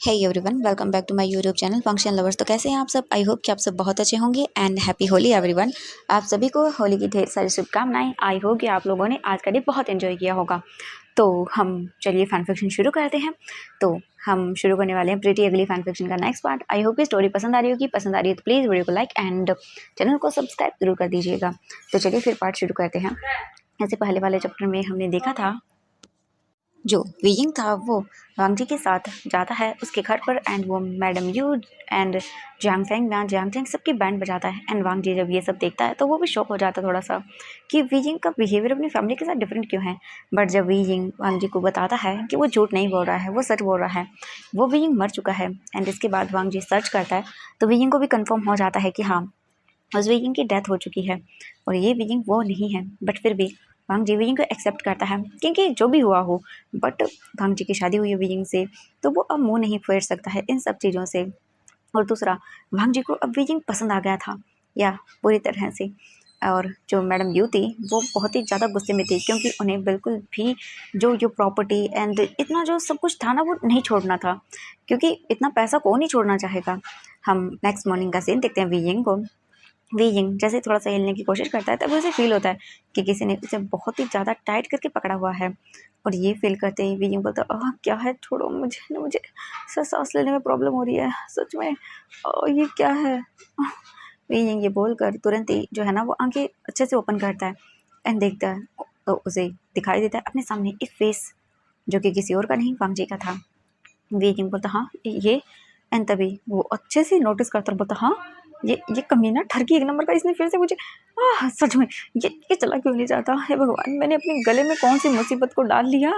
Hey everyone, welcome back to my YouTube channel function lovers. तो कैसे हैं आप सब? आई होप कि आप सब बहुत अच्छे होंगे एंड हैप्पी होली एवरीवन। आप सभी को होली की ढेर सारी शुभकामनाएं। आई होप कि आप लोगों ने आज का डे बहुत एंजॉय किया होगा। तो हम चलिए फैन फिक्शन शुरू करते हैं। तो हम शुरू करने वाले हैं प्रीटी अगली फैन फिक्शन का नेक्स्ट पार्ट। आई होप कि स्टोरी पसंद आ रही होगी। पसंद आ रही है तो प्लीज़ वीडियो को लाइक एंड चैनल को सब्सक्राइब जरूर कर दीजिएगा। तो चलिए फिर पार्ट शुरू करते हैं। ऐसे पहले वाले चैप्टर में हमने देखा था जो वीइंग था वो वांग जी के साथ जाता है उसके घर पर एंड वो madam you and Jiang Feng सबकी बैंड बजाता है। एंड वांग जी जब ये सब देखता है तो वो भी शॉक हो जाता है थोड़ा सा कि वीइंग का बिहेवियर अपनी फैमिली के साथ डिफरेंट क्यों है। बट जब वीइंग वांग जी को बताता है कि वो झूठ नहीं बोल रहा है, वो सच बोल रहा है, वो वीइंग मर चुका है। एंड इसके बाद वांग जी सर्च करता है तो वीइंग को भी कन्फर्म हो जाता है कि हाँ, उस वीइंग की डेथ हो चुकी है और ये वीइंग वो नहीं है। बट फिर भी वांग जी वीइंग को एक्सेप्ट करता है क्योंकि जो भी हुआ हो, बट वांग जी की शादी हुई है वीइंग से तो वो अब मुंह नहीं फेर सकता है इन सब चीज़ों से। और दूसरा, वांग जी को अब वीइंग पसंद आ गया था या पूरी तरह से। और जो मैडम यू थी वो बहुत ही ज़्यादा गुस्से में थी क्योंकि उन्हें बिल्कुल भी जो प्रॉपर्टी एंड इतना जो सब कुछ था ना वो नहीं छोड़ना था, क्योंकि इतना पैसा कौन ही छोड़ना चाहेगा। हम नेक्स्ट मॉर्निंग का सीन देखते हैं। वीइंग को वीइंग जैसे थोड़ा सा हिलने की कोशिश करता है तब उसे फील होता है कि किसी ने उसे बहुत ही ज़्यादा टाइट करके पकड़ा हुआ है। और ये फील करते ही वीइंग बोलता है, क्या है, छोड़ो मुझे ना, मुझे सांस लेने में प्रॉब्लम हो रही है सच में। ये क्या है? वीइंग ये बोलकर तुरंत ही जो है ना वो आंखें अच्छे से ओपन करता है एंड देखता है तो उसे दिखाई देता है अपने सामने एक फेस जो कि किसी और का नहीं, वांग जी का था। वीइंग बोलता हाँ ये। एंड तभी वो अच्छे से नोटिस करता और बोलता हाँ ये कमीना ठरकी एक नंबर का, इसने फिर से मुझे सच में ये चला क्यों नहीं जाता। हे भगवान, मैंने अपने गले में कौन सी मुसीबत को डाल लिया।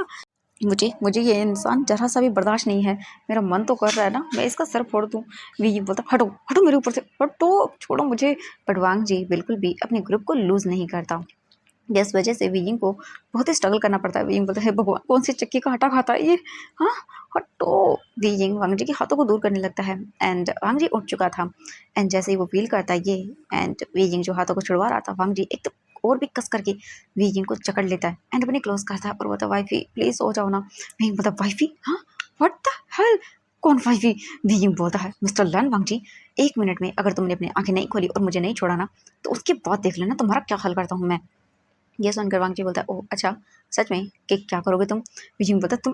मुझे मुझे ये इंसान जरा सा भी बर्दाश्त नहीं है। मेरा मन तो कर रहा है ना मैं इसका सर फोड़ दूँ। वी बोलता हटो हटो मेरे ऊपर से, हटो छोड़ो मुझे। बट वांग जी बिल्कुल भी अपने ग्रुप को लूज नहीं करता। जिस वजह से वीइंग को बहुत ही स्ट्रगल करना पड़ता है। वीइंग बोलता है भगवान कौन सी चक्की का आटा खाता है ये, हाँ हटो। वीइंग वांग जी के हाथों को दूर करने लगता है एंड वांग जी उठ चुका था। एंड जैसे ही वो फील करता है ये एंड वीइंग जो हाथों को छुड़वा रहा था, वांग जी एक तो और भी कस करके वीइंग को जकड़ लेता है एंड अपने क्लोज करता है और बोलता वाइफी प्लीज सो जाओ ना। वीइंग बोलता वाइफी, हाँ व्हाट द हेल, कौन वाइफी? वीइंग बोलता है मिस्टर लन वांग जी, 1 मिनट में अगर तुमने अपनी आंखें नहीं खोली और मुझे नहीं छोड़ा ना तो उसके बाद देख लेना तुम्हारा क्या हाल करता हूँ मैं। ये सुनकर वांग जी बोलता है ओह अच्छा सच में, कि क्या करोगे तुम? विजिंग बोलता तुम।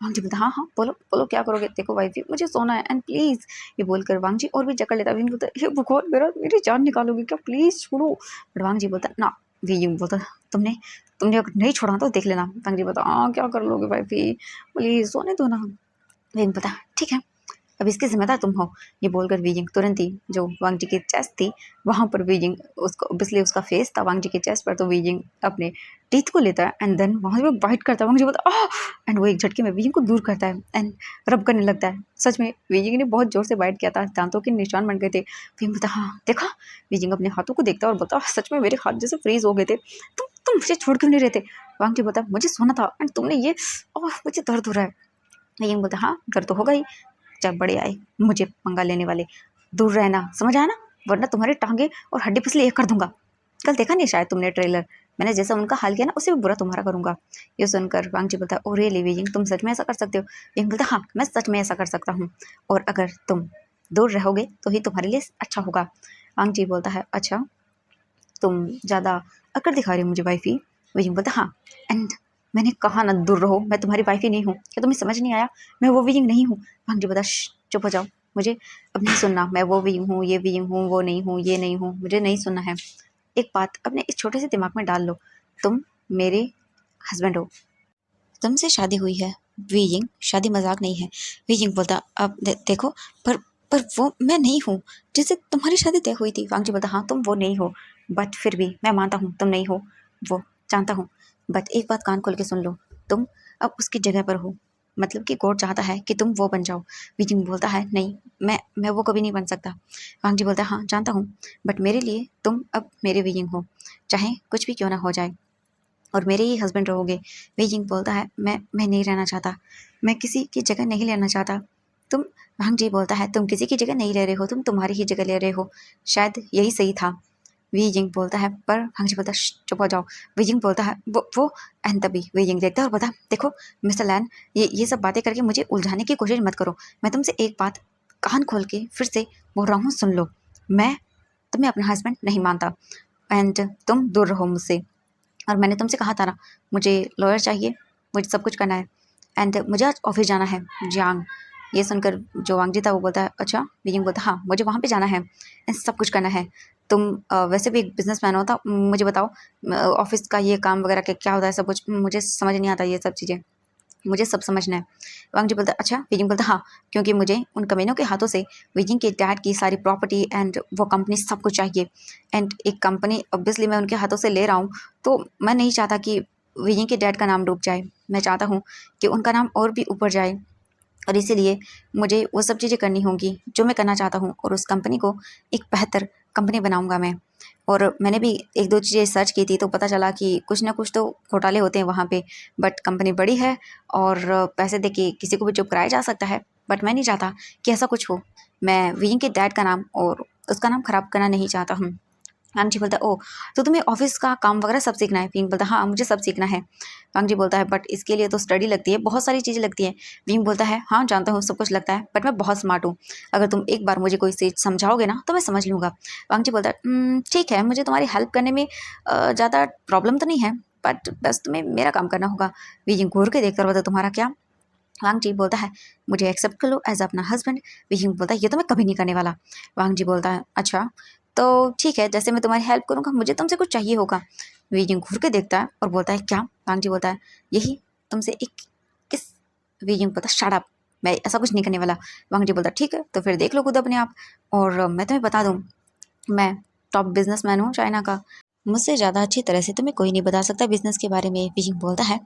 वांग जी बोलता हाँ हाँ बोलो बोलो क्या करोगे। देखो वाइफी मुझे सोना है एंड प्लीज। ये बोलकर वांग जी और भी जकड़ लेता है। विजिंग बोलता है भगवान मेरी जान निकालोगे क्या, प्लीज छोड़ो। बट वांग जी बोलता ना। विजिंग बोलता तुमने तुमने अगर नहीं छोड़ा तो देख लेना। वांग जी बोलता हाँ क्या कर लोगे वाइफी, प्लीज सोने दो ना। विजिंग बोलता ठीक है अब इसकी जिम्मेदार तुम हो। ये बोलकर वीजिंग तुरंत ही जो वांग जी की चेस्ट थी वहां पर वीजिंग उसको ऑब्वियसली उसका फेस था वांग जी के चेस्ट पर, तो वीजिंग अपने टीथ को लेता है एंड देन वहां से बाइट करता है। वांग जी बोलता है एंड वो एक झटके में वीजिंग को दूर करता है एंड रब करने लगता है। सच में वीजिंग ने बहुत जोर से बाइट किया था, दांतों के निशान बन गए थे। वीजिंग बोलता हाँ देखा। वीजिंग अपने हाथों को देखता है और बोलता सच में मेरे हाथ जैसे फ्रीज हो गए थे। तुम मुझे छोड़ क्यों नहीं रहे थे? वांग जी बोलता मुझे सोना था एंड तुमने ये मुझे दर्द हो रहा है। वीजिंग बोलता हाँ दर्द तो होगा ही, जब बड़े आए मुझे पंगा लेने वाले, दूर रहना समझ आया ना, वरना तुम्हारी टांगे और हड्डी पसली एक कर दूंगा। कल देखा नहीं शायद तुमने ट्रेलर, मैंने जैसा उनका हाल किया ना उससे भी बुरा तुम्हारा करूंगा। ये सुनकर वांग जी बोलता है ओ रियली वीजिंग तुम सच में ऐसा कर सकते हो? यंग बोलता हाँ मैं सच में ऐसा कर सकता हूँ और अगर तुम दूर रहोगे तो ही तुम्हारे लिए अच्छा होगा। वांग जी बोलता है अच्छा तुम ज़्यादा अकड़ दिखा रही हो मुझे वाइफी। वीजिंग बोलता हाँ एंड मैंने कहा ना दूर रहो, मैं तुम्हारी वाइफी नहीं हूँ, क्या तुम्हें समझ नहीं आया? मैं वो वीजिंग नहीं हूँ। वांग जी बोलता चुप हो जाओ, मुझे अब नहीं सुनना, मैं वो वीजिंग हूँ ये वीजिंग हूँ वो नहीं हूँ ये नहीं हूँ, मुझे नहीं सुनना है। एक बात अपने इस छोटे से दिमाग में डाल लो, तुम मेरे हस्बैंड हो, तुमसे शादी हुई है। वीजिंग शादी मजाक नहीं है। वीजिंग बोलता अब देखो पर पर वो मैं नहीं हूँ जिससे तुम्हारी शादी तय हुई थी। वांग जी बोलता हाँ तुम वो नहीं हो, बट फिर भी मैं मानता हूँ तुम नहीं हो, वो जानता हूँ। बट एक बात कान खोल के सुन लो, तुम अब उसकी जगह पर हो, मतलब कि गॉड चाहता है कि तुम वो बन जाओ। वीजिंग बोलता है नहीं मैं वो कभी नहीं बन सकता। वांग जी बोलता है हाँ जानता हूँ, बट मेरे लिए तुम अब मेरे वीजिंग हो, चाहे कुछ भी क्यों ना हो जाए, और मेरे ही हस्बैंड रहोगे। बीजिंग बोलता है मैं नहीं रहना चाहता, मैं किसी की जगह नहीं लेना चाहता। तुम वांग जी बोलता है तुम किसी की जगह नहीं ले रहे हो, तुम तुम्हारी ही जगह ले रहे हो, शायद यही सही था। वीजिंग बोलता है पर वांग जी बोलता है चुप हो जाओ। वीजिंग बोलता है वो एंड तभी वीजिंग देखता है और बोलता है देखो मिस्टर लैन, ये सब बातें करके मुझे उलझाने की कोशिश मत करो। मैं तुमसे एक बात कान खोल के फिर से बोल रहा हूँ, सुन लो। मैं तुम्हें अपना हस्बैंड नहीं मानता एंड तुम दूर रहो मुझसे। और मैंने तुमसे कहा था ना, मुझे लॉयर चाहिए, मुझे सब कुछ करना है एंड मुझे आज ऑफिस जाना है। जियांग ये सुनकर जो वांग जी था वो बोलता है अच्छा। वियिंग बोलता है हाँ मुझे वहाँ पे जाना है एंड सब कुछ करना है। तुम वैसे भी एक बिजनेसमैन हो, तो मुझे बताओ ऑफिस का ये काम वगैरह क्या होता है, सब कुछ मुझे समझ नहीं आता, ये सब चीज़ें मुझे सब समझना है। वांग जी बोलता है अच्छा। विजिंग बोलता है हाँ, क्योंकि मुझे उन कमीनों के हाथों से विजिंग के डैड की सारी प्रॉपर्टी एंड वो कंपनी सब कुछ चाहिए। एंड एक कंपनी ऑब्वियसली मैं उनके हाथों से ले रहा हूँ, तो मैं नहीं चाहता कि विजिंग के डैड का नाम डूब जाए। मैं चाहता हूँ कि उनका नाम और भी ऊपर जाए, और इसीलिए मुझे वो सब चीज़ें करनी होंगी जो मैं करना चाहता हूँ, और उस कंपनी को एक बेहतर कंपनी बनाऊंगा मैं। और मैंने भी एक दो चीज़ें सर्च की थी, तो पता चला कि कुछ ना कुछ तो घोटाले होते हैं वहाँ पे। बट कंपनी बड़ी है और पैसे दे के किसी को भी चुप कराया जा सकता है, बट मैं नहीं चाहता कि ऐसा कुछ हो। मैं विंग के डैड का नाम और उसका नाम ख़राब करना नहीं चाहता हूँ। वांग जी बोलता है ओ, तो तुम्हें ऑफिस का काम वगैरह सब सीखना है। विंग बोलता है हाँ मुझे सब सीखना है। वांग जी बोलता है बट इसके लिए तो स्टडी लगती है, बहुत सारी चीज़ें लगती हैं। विंग बोलता है हाँ जानता हूँ सब कुछ लगता है, बट मैं बहुत स्मार्ट हूँ। अगर तुम एक बार मुझे कोई चीज़ समझाओगे ना तो मैं समझ लूँगा। वांग जी बोलता है ठीक है, मुझे तुम्हारी हेल्प करने में ज़्यादा प्रॉब्लम तो नहीं है, बट बस तुम्हें मेरा काम करना होगा। विजिंग घूर के देखकर बोलता तुम्हारा क्या। वांग जी बोलता है मुझे एक्सेप्ट कर लो एज अपना हस्बैंड। विजिंग बोलता है ये तो मैं कभी नहीं करने वाला। वांग जी बोलता है अच्छा तो ठीक है, जैसे मैं तुम्हारी हेल्प करूँगा मुझे तुमसे कुछ चाहिए होगा। विजिंग घूर के देखता है और बोलता है क्या। वांग जी बोलता है यही तुमसे एक किस। विजिंग बोलता है शट अप, मैं ऐसा कुछ नहीं करने वाला। वांग जी बोलता है ठीक है तो फिर देख लो खुद अपने आप। और मैं तुम्हें बता दूँ, मैं टॉप बिजनेसमैन हूँ चाइना का, मुझसे ज़्यादा अच्छी तरह से तुम्हें कोई नहीं बता सकता बिजनेस के बारे में। विजिंग बोलता है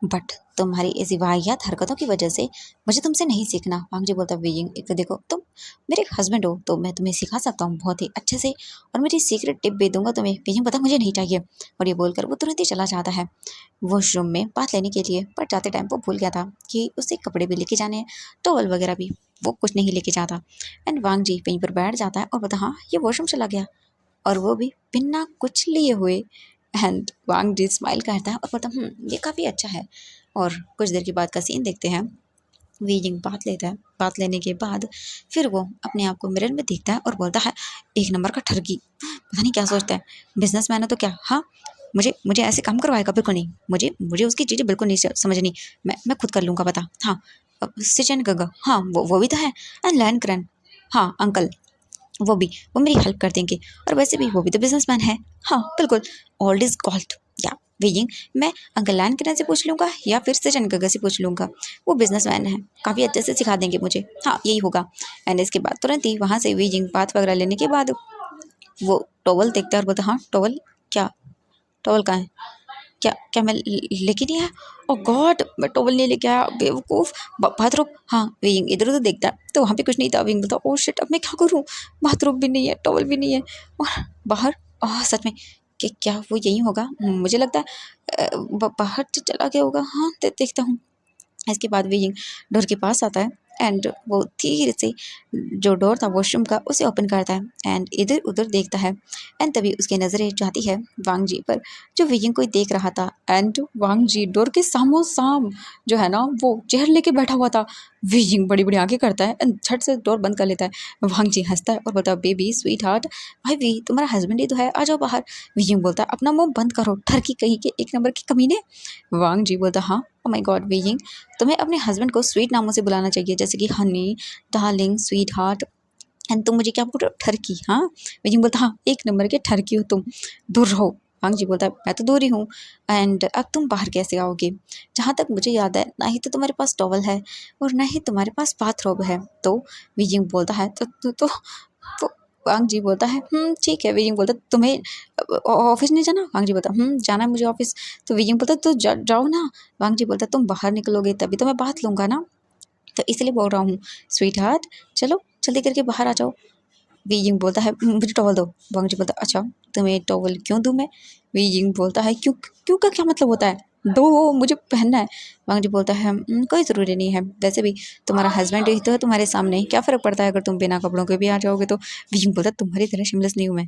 बट तुम्हारी ऐसी वाहियात हरकतों की वजह से मुझे तुमसे नहीं सीखना। वांग जी बोलता है विजिंग एक तो देखो तुम मेरे हस्बैंड हो, तो मैं तुम्हें सिखा सकता हूँ बहुत ही अच्छे से, और मेरी सीक्रेट टिप भी दूंगा तुम्हें। विजिंग बोलता है मुझे नहीं चाहिए, और ये बोलकर वो तुरंत ही चला जाता है वॉशरूम में बात लेने के लिए। पर जाते टाइम वो भूल गया था कि उसे कपड़े भी लेके जाने हैं, टॉवल वगैरह भी, वो कुछ नहीं लेके जाता। एंड वांग जी वहीं पर बैठ जाता है और बोलता हाँ ये वॉशरूम चला गया, और वो भी बिना कुछ लिए हुए। एंड वांग जी स्माइल करता है और बोलता ये काफ़ी अच्छा है। और कुछ देर के बाद का सीन देखते हैं। वीजिंग बात लेता है, बात लेने के बाद फिर वो अपने आप को मिरर में देखता है और बोलता है एक नंबर का ठरकी। पता नहीं क्या सोचता है, बिजनेसमैन है तो क्या। हाँ मुझे मुझे ऐसे काम करवाएगा, बिल्कुल नहीं, मुझे मुझे उसकी चीज़ें बिल्कुल नहीं समझनी। मैं खुद कर लूँगा पता। हाँ सिचन गगा, हाँ वो भी तो है। एंड लैन क्रैन, हाँ अंकल वो भी, वो मेरी हेल्प कर देंगे, और वैसे भी वो भी तो बिजनेसमैन है। हाँ बिल्कुल, ओल्ड इज गोल्ड। या वेइंग, मैं अंकल लैन किरण से पूछ लूँगा या फिर सचिन गगा से पूछ लूँगा, वो बिजनेसमैन है, काफ़ी अच्छे से सिखा देंगे मुझे। हाँ यही होगा। एंड इसके बाद तुरंत ही वहाँ से वेइंग बात वगैरह लेने के बाद वो टॉवल देखता है और बोलता हाँ टॉवल क्या, टॉवल कहाँ है, क्या क्या मैं लेके नहीं आया। ओ गॉड मैं टॉवल नहीं लेके आया, बेवकूफ़। बाथरूम, हाँ विंग इधर उधर देखता है तो वहाँ पे कुछ नहीं था। विंग बोलता ओ शिट अब मैं क्या करूँ, बाथरूम भी नहीं है, टॉवल भी नहीं है, और बाहर सच में कि क्या वो यही होगा। मुझे लगता है बाहर से चला गया होगा। हाँ देखता हूँ। इसके बाद विंग डोर के पास आता है एंड वो धीरे से जो डोर था वॉशरूम का उसे ओपन करता है एंड इधर उधर देखता है। एंड तभी उसकी नज़रें जाती है वांग जी पर, जो वियिंग को देख रहा था। एंड वांग जी डोर के सामो साम जो है ना वो चेयर लेके बैठा हुआ था। वियिंग बड़ी बड़ी आंखें करता है एंड झट से डोर बंद कर लेता है। वांग जी हंसता है और बोलता है बेबी स्वीट हार्ट, भाई वी तुम्हारा हस्बैंड ही तो है, आ जाओ बाहर। वियिंग बोलता है अपना मुंह बंद करो ठरकी कहीं के एक नंबर के कमीने। वांग जी बोलता हाँ ओ माय गॉड वियिंग, तुम्हें अपने हस्बैंड को स्वीट नामों से बुलाना चाहिए, जैसे कि Honey, darling, sweet heart. And तुम मुझे क्या बोल रहे हो, ठरकी। हाँ विजिंग बोलता हाँ एक नंबर के ठरकी हो तुम, दूर रहो। वांग जी बोलता है मैं तो दूर ही हूँ। एंड अब तुम बाहर कैसे आओगे, जहाँ तक मुझे याद है ना ही तो तुम्हारे पास टॉवल है और ना ही तुम्हारे पास बाथरोब है। तो विजिंग बोलता है तो वांग जी बोलता है ठीक है। विजिंग बोलता है तुम्हें ऑफिस नहीं जाना। वांग जी बोलता है जाना है मुझे ऑफिस। तो विजिंग बोलता है तो जाओ ना। वांग जी बोलता है तुम बाहर निकलोगे तभी तो मैं बात लूँगा ना, तो इसलिए बोल रहा हूँ स्वीट हार्ट, चलो जल्दी करके बाहर आ जाओ। वीजिंग बोलता है मुझे टॉवल दो। वांग जी बोलता है अच्छा तुम्हें टॉवल क्यों दूँ मैं। वीजिंग बोलता है क्यों, क्यों का क्या मतलब होता है। दो, मुझे पहनना है। वांग जी बोलता है कोई ज़रूरी नहीं है, वैसे भी तुम्हारा हस्बैंड ही तो है तुम्हारे सामने, क्या फ़र्क पड़ता है अगर तुम बिना कपड़ों के भी आ जाओगे तो। बीइंग बोलता है तुम्हारी तरह शिमलेस नहीं हूँ मैं।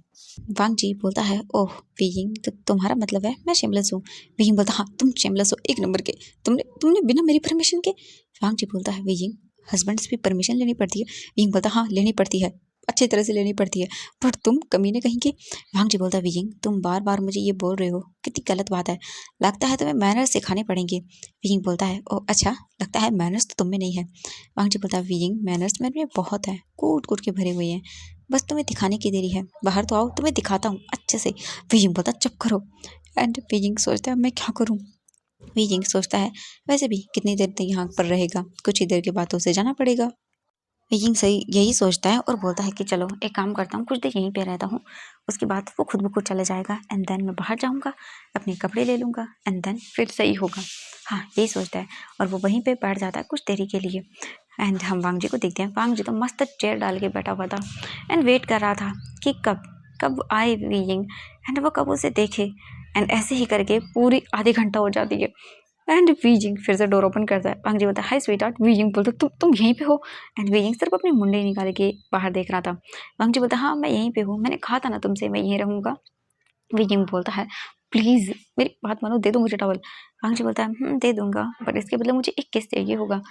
वांग जी बोलता है ओह बीइंग, तो तुम्हारा मतलब है मैं शेमलेस हूँ। बीइंग बोलता हाँ तुम शेमलेस हो एक नंबर के, तुमने तुमने बिना मेरी परमिशन के। वांग जी बोलता है बीइंग हस्बैंड से भी परमिशन लेनी पड़ती है। बीइंग बोलता हाँ लेनी पड़ती है, अच्छी तरह से लेनी पड़ती है, बट तुम कमीने कहीं के। वांग जी बोलता है बीइंग तुम बार बार मुझे ये बोल रहे हो, कितनी गलत बात है, लगता है तुम्हें मैनर्स सिखाने पड़ेंगे। बीइंग बोलता है ओ अच्छा, लगता है मैनर्स तो तुम में नहीं है। वांग जी बोलता है बीइंग मैनर्स मेरे में बहुत है, कूट कूट के भरे हुए हैं, बस तुम्हें दिखाने की देरी है, बाहर तो आओ तुम्हें दिखाता हूँ अच्छे से। बीइंग बोलता चुप करो। एंड बीइंग सोचता है मैं क्या करूँ। बीइंग सोचता है वैसे भी कितनी देर तक यहाँ पर रहेगा, कुछ ही देर के बाद तो उसे जाना पड़ेगा। बीइंग सही यही सोचता है और बोलता है कि चलो एक काम करता हूँ, कुछ देर यहीं पे रहता हूँ, उसके बाद वो खुद ब खुद चला जाएगा एंड देन मैं बाहर जाऊँगा, अपने कपड़े ले लूँगा एंड देन फिर सही होगा। हाँ यही सोचता है और वो वहीं पे बैठ जाता है कुछ देरी के लिए। एंड हम वांग जी को देखते हैं, वांग जी तो मस्त चेयर डाल के बैठा हुआ था एंड वेट कर रहा था कि कब कब आए बीइंग एंड वो कब उसे देखे। एंड ऐसे ही करके पूरी आधे घंटा हो जाती है एंड बीजिंग फिर से डोर ओपन करता है। वांग जी बोलता है हाय स्वीट आर्ट। बीजिंग बोलता है तुम यहीं पे हो। एंड बीजिंग सिर्फ अपनी मुंडे निकाल के बाहर देख रहा था। वांग जी बोलता है हाँ मैं यहीं पे हूँ, मैंने कहा था ना तुमसे मैं यहीं रहूँगा। बीजिंग बोलता है प्लीज़ मेरी बात मानो, दे दो मुझे टॉवल। वांग जी बोलता है दे दूंगा बट इसके बदले मुझे एक किस चाहिए होगा।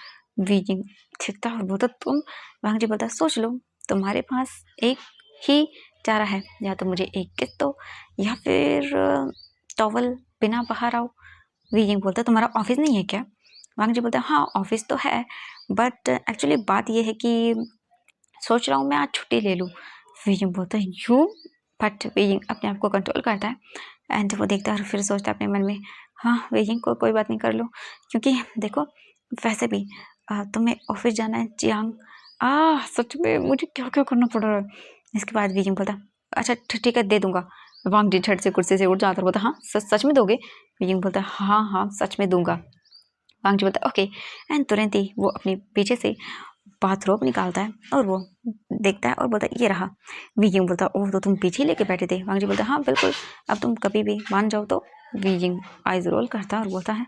बीजिंग छिकता और बोलता तुम। वांग जी बोलता है सोच लो, तुम्हारे पास एक ही चारा है, या तो मुझे एक किस दो या फिर टॉवल बिना बाहर आओ। वीजिंग बोलता है तुम्हारा ऑफिस नहीं है क्या। वांग जी बोलता है हाँ ऑफिस तो है बट एक्चुअली बात ये है कि सोच रहा हूँ मैं आज छुट्टी ले लूँ। वीजिंग बोलता है यूँ, बट वीजिंग अपने आप को कंट्रोल करता है एंड वो देखता है और फिर सोचता है अपने मन में हाँ वीजिंग को कोई बात नहीं कर लो, क्योंकि देखो वैसे भी तुम्हें ऑफिस जाना है जियांग। सच में मुझे क्या क्या करना पड़ रहा है। इसके बाद वीजिंग बोलता अच्छा ठीक है दे दूंगा। वांग जी झट से कुर्सी से उठ जाता और बोलता हाँ सच में दोगे। वीजिंग बोलता है हाँ हाँ सच में दूंगा। वांग जी बोलता है ओके एंड तुरंत ही वो अपने पीछे से बाथरोब निकालता है और वो देखता है और बोलता है ये रहा। वीजिंग बोलता है ओह तो तुम पीछे ही लेके बैठे थे। वांग जी बोलता है हाँ बिल्कुल, अब तुम कभी भी मान जाओ तो। वीजिंग आइज रोल करता है और बोलता है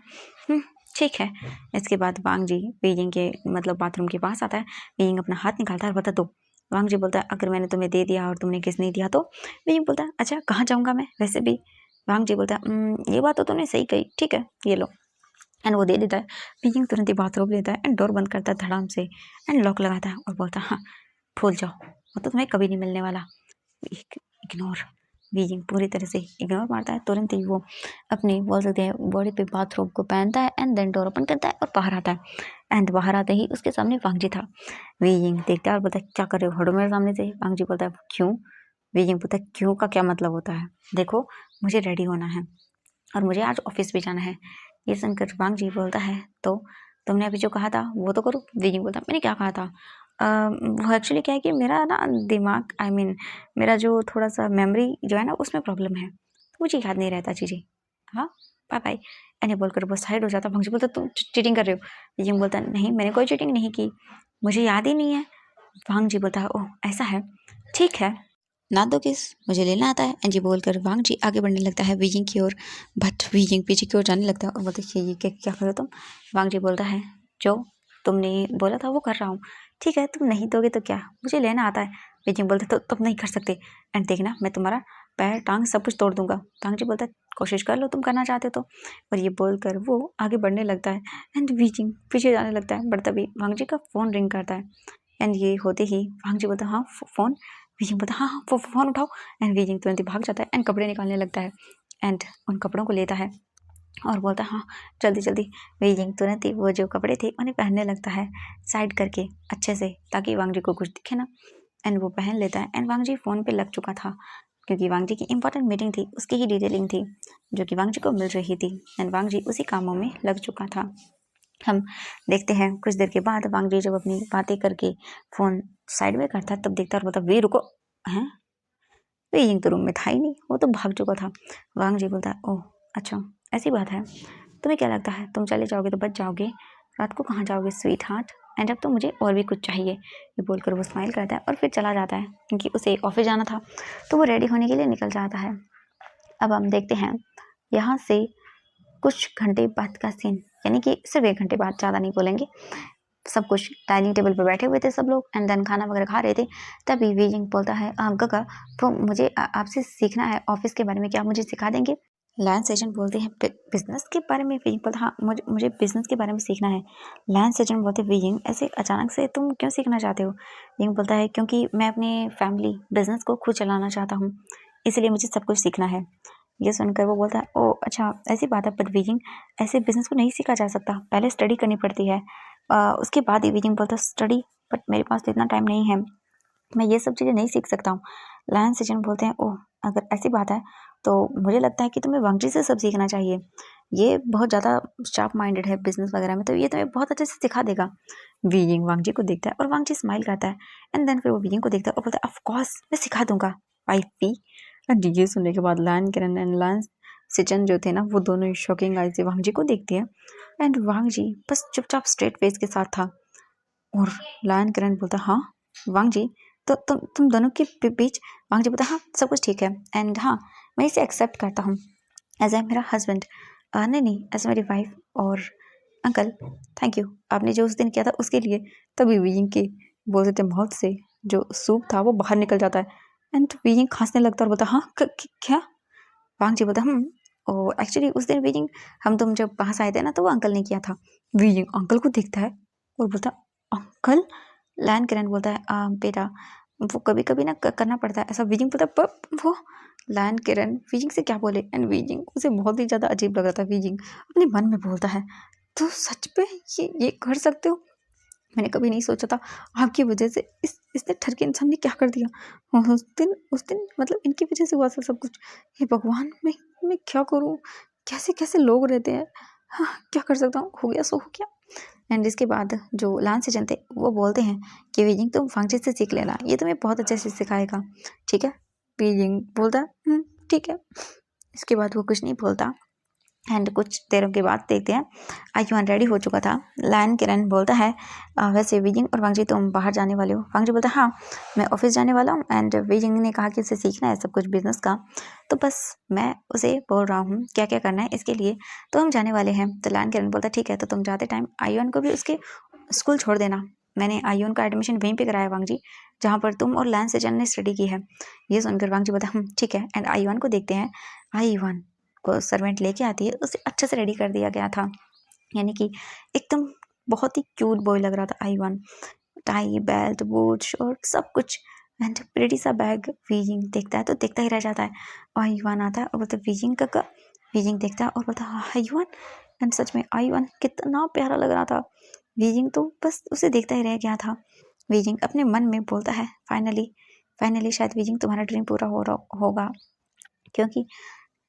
ठीक है। इसके बाद वांग जी वीजिंग के मतलब बाथरूम के पास आता है। वीजिंग अपना हाथ निकालता है और बोलता दो। वांग जी बोलता है अगर मैंने तुम्हें दे दिया और तुमने किस नहीं दिया तो। वीजिंग बोलता है अच्छा कहाँ जाऊँगा मैं वैसे भी। वांग जी बोलता है ये बात तो तुमने सही कही, ठीक है ये लो। एंड वो दे देता है। बीजिंग तुरंत ही बाथरूम लेता है एंड डोर बंद करता है धड़ाम से एंड लॉक लगाता है और बोलता है हाँ भूल जाओ, वो तो तुम्हें कभी नहीं मिलने वाला। इग्नोर। बीजिंग पूरी तरह से इग्नोर मारता है। तुरंत ही वो अपनी बोल सकते हैं बॉडी पे बाथरूम को पहनता है एंड देन डोर ओपन करता है और बाहर आता है। एंड बाहर आते ही उसके सामने वांग जी था। बीजिंग देखता है और बोलता है क्या कर रहे हो, हटो मेरे सामने से। वांग जी बोलता है क्यों। बीजिंग बोलता है क्यों का क्या मतलब होता है, देखो मुझे रेडी होना है और मुझे आज ऑफिस भी जाना है। ये सुनकर वांग जी बोलता है तो तुमने अभी जो कहा था वो तो करो। बीजिंग बोलता मैंने क्या कहा था। वो एक्चुअली क्या है कि मेरा ना दिमाग मेरा जो थोड़ा सा मेमोरी जो है ना उसमें प्रॉब्लम है, तो मुझे याद नहीं रहता चीज़ें। हाँ बाय बाय। ऐसे बोलकर वो साइड हो जाता। वांग जी बोलता तुम चीटिंग कर रहे हो। बीजिंग बोलता नहीं मैंने कोई चीटिंग नहीं की, मुझे याद ही नहीं है। वांग जी बोलता है ओह ऐसा है, ठीक है ना दो किस, मुझे लेना आता है। एंजी बोलकर वांग जी आगे बढ़ने लगता है बीजिंग की ओर, बट बीजिंग पीछे की ओर जाने लगता है और बोलता है ये क्या क्या कर रहे हो तुम। वांग जी बोलता है जो तुमने बोला था वो कर रहा हूँ, ठीक है तुम नहीं दोगे तो क्या, मुझे लेना आता है। बीजिंग बोलता है तो तुम नहीं कर सकते एंड देखना मैं तुम्हारा पैर टांग सब कुछ तोड़ दूंगा। वांग जी बोलता है कोशिश कर लो तुम करना चाहते हो तो। और ये बोलकर वो आगे बढ़ने लगता है एंड बीजिंग पीछे जाने लगता है, बट तभी वांग जी का फ़ोन रिंग करता है। एंड ये होते ही वांग जी बोलता है हाँ फ़ोन। बीजिंग बोलता है हाँ हाँ फ़ोन उठाओ। एंड बीजिंग तुरंत ही भाग जाता है एंड कपड़े निकालने लगता है एंड उन कपड़ों को लेता है और बोलता है हाँ जल्दी जल्दी। बीजिंग तुरंत ही वो जो कपड़े थे उन्हें पहनने लगता है साइड करके अच्छे से, ताकि वांग जी को कुछ दिखे ना। एंड वो पहन लेता है एंड वांग जी फ़ोन पे लग चुका था, क्योंकि वांग जी की इंपॉर्टेंट मीटिंग थी, उसकी ही डिटेलिंग थी जो कि वांग जी को मिल रही थी एंड वांग जी उसी कामों में लग चुका था। हम देखते हैं कुछ देर के बाद वांग जी जब अपनी बातें करके फ़ोन साइड में करता है तब देखता है और बोलता वे रुको। हैं बीजिंग तो रूम में था ही नहीं, वो तो भाग चुका था। वांग जी बोलता है ओह अच्छा ऐसी बात है, तुम्हें क्या लगता है तुम चले जाओगे तो बच जाओगे, रात को कहाँ जाओगे स्वीट हार्ट। एंड अब तो मुझे और भी कुछ चाहिए। ये बोलकर वो स्माइल करता है और फिर चला जाता है, क्योंकि उसे ऑफिस जाना था तो वो रेडी होने के लिए निकल जाता है। अब हम देखते हैं यहाँ से कुछ घंटे बाद का सीन, यानी कि सिर्फ 1 घंटे बाद, ज़्यादा नहीं बोलेंगे। सब कुछ डाइनिंग टेबल पर बैठे हुए थे सब लोग एंड देन खाना वगैरह खा रहे थे। तभी वीजिंग बोलता है गगा, तो मुझे आपसे सीखना है ऑफिस के बारे में, क्या आप मुझे सिखा देंगे? लैंस सेजन बोलते हैं बिजनेस के बारे में। वीजिंग बोलता हाँ, मुझे बिजनेस के बारे में सीखना है। लैंस सेजन बोलते वीजिंग ऐसे अचानक से तुम क्यों सीखना चाहते हो? वीजिंग बोलता है क्योंकि मैं अपने फैमिली बिजनेस को खुद चलाना चाहता हूँ, इसलिए मुझे सब कुछ सीखना है। ये सुनकर वो बोलता है ओ अच्छा ऐसी बात है, बट वीजिंग ऐसे बिजनेस को नहीं सीखा जा सकता, पहले स्टडी करनी पड़ती है। उसके बाद ही वीजिंग बोलता स्टडी, बट मेरे पास तो इतना टाइम नहीं है, मैं ये सब चीज़ें नहीं सीख सकता हूँ। लायन सेजन बोलते हैं ओह अगर ऐसी बात है तो मुझे लगता है कि तुम्हें वांगजी से सब सीखना चाहिए। ये बहुत ज़्यादा शार्प माइंडेड है बिजनेस वगैरह में, तो ये तुम्हें बहुत अच्छे से सिखा देगा। वीजिंग वांगजी को देखता है और वांगजी स्माइल करता है एंड देन फिर वो वीजिंग को देखता है और बोलता है ऑफ कोर्स मैं सिखा दूंगा वाइफी। ये सुनने के बाद लायन किरण एंड लायन सिचन जो थे ना, वो दोनों शॉकिंग आई से वांगजी को देखती है एंड वांगजी बस चुपचाप स्ट्रेट फेस के साथ था। और लायन किरण बोलता हाँ वांगजी, तो तुम दोनों के बीच। वांगजी बोलता हाँ सब कुछ ठीक है एंड हाँ मैं इसे एक्सेप्ट करता हूँ एज ए मेरा हस्बैंड। नहीं एज मेरी वाइफ। और अंकल थैंक यू, आपने जो उस दिन किया था उसके लिए। तभी वीजिंग के बोलते थे माउथ से जो सूप था वो बाहर निकल जाता है एंड वीजिंग खांसने लगता है और बोलता हाँ क्या? वांगजी बोलता ओ एक्चुअली उस दिन वीजिंग हम तुम जब पास आए थे ना, तो वो अंकल ने किया था। वीजिंग अंकल को देखता है और बोलता अंकल। लैन किरण बोलता है बेटा वो कभी कभी ना करना पड़ता है ऐसा। वीजिंग बोलता है वो लैन किरण वीजिंग से क्या बोले एंड वीजिंग उसे बहुत ही ज़्यादा अजीब लग रहा था। वीजिंग अपने मन में बोलता है तो सच पे ये कर सकते हो? मैंने कभी नहीं सोचा था आपकी वजह से इतने ठर के इंसान ने क्या कर दिया। उस दिन मतलब इनकी वजह से हुआ था सब कुछ। हे भगवान मैं क्या करूँ? कैसे कैसे लोग रहते हैं। हाँ क्या कर सकता हूँ, हो गया सो हो गया। एंड इसके बाद जो लान सेजन थे वो बोलते हैं कि वीजिंग तुम फांगजी से सीख लेना, ये तुम्हें बहुत अच्छे से सिखाएगा, ठीक है? वीजिंग बोलता ठीक है। इसके बाद वो कुछ नहीं बोलता एंड कुछ देरों के बाद देखते हैं आयुआन रेडी हो चुका था। लायन किरण बोलता है वैसे वीजिंग और वांगजी तुम बाहर जाने वाले हो? वांगजी बोलता है हाँ मैं ऑफिस जाने वाला हूँ एंड वीजिंग ने कहा कि उसे सीखना है सब कुछ बिजनेस का, तो बस मैं उसे बोल रहा हूँ क्या क्या करना है इसके लिए, तो हम जाने वाले हैं। तो लायन किरण बोलता है ठीक है, तो तुम जाते टाइम आयुआन को भी उसके स्कूल छोड़ देना। मैंने आयुआन का एडमिशन वहीं पे कराया वांगजी, जहाँ पर तुम और लायन सेजन ने स्टडी की है। ये सुनकर वांगजी बोलता है ठीक है। एंड आयुआन को देखते हैं। आयुआन को सर्वेंट लेके आती है, उसे अच्छे से रेडी कर दिया गया था, यानी कि एकदम बहुत ही क्यूट बॉय लग रहा था आईवान। टाई बेल्ट बूट शर्ट सब कुछ एंड प्रेटी सा बैग। वीजिंग देखता है तो देखता ही रह जाता है। और आईवान आता है और बोलता है वीजिंग का। वीजिंग देखता है और बोलता है आईवान एंड सच में आईवान कितना प्यारा लग रहा था। वीजिंग तो बस उसे देखता ही रह गया था। वीजिंग अपने मन में बोलता है फाइनली फाइनली शायद वीजिंग तुम्हारा ड्रीम पूरा हो रहा होगा, क्योंकि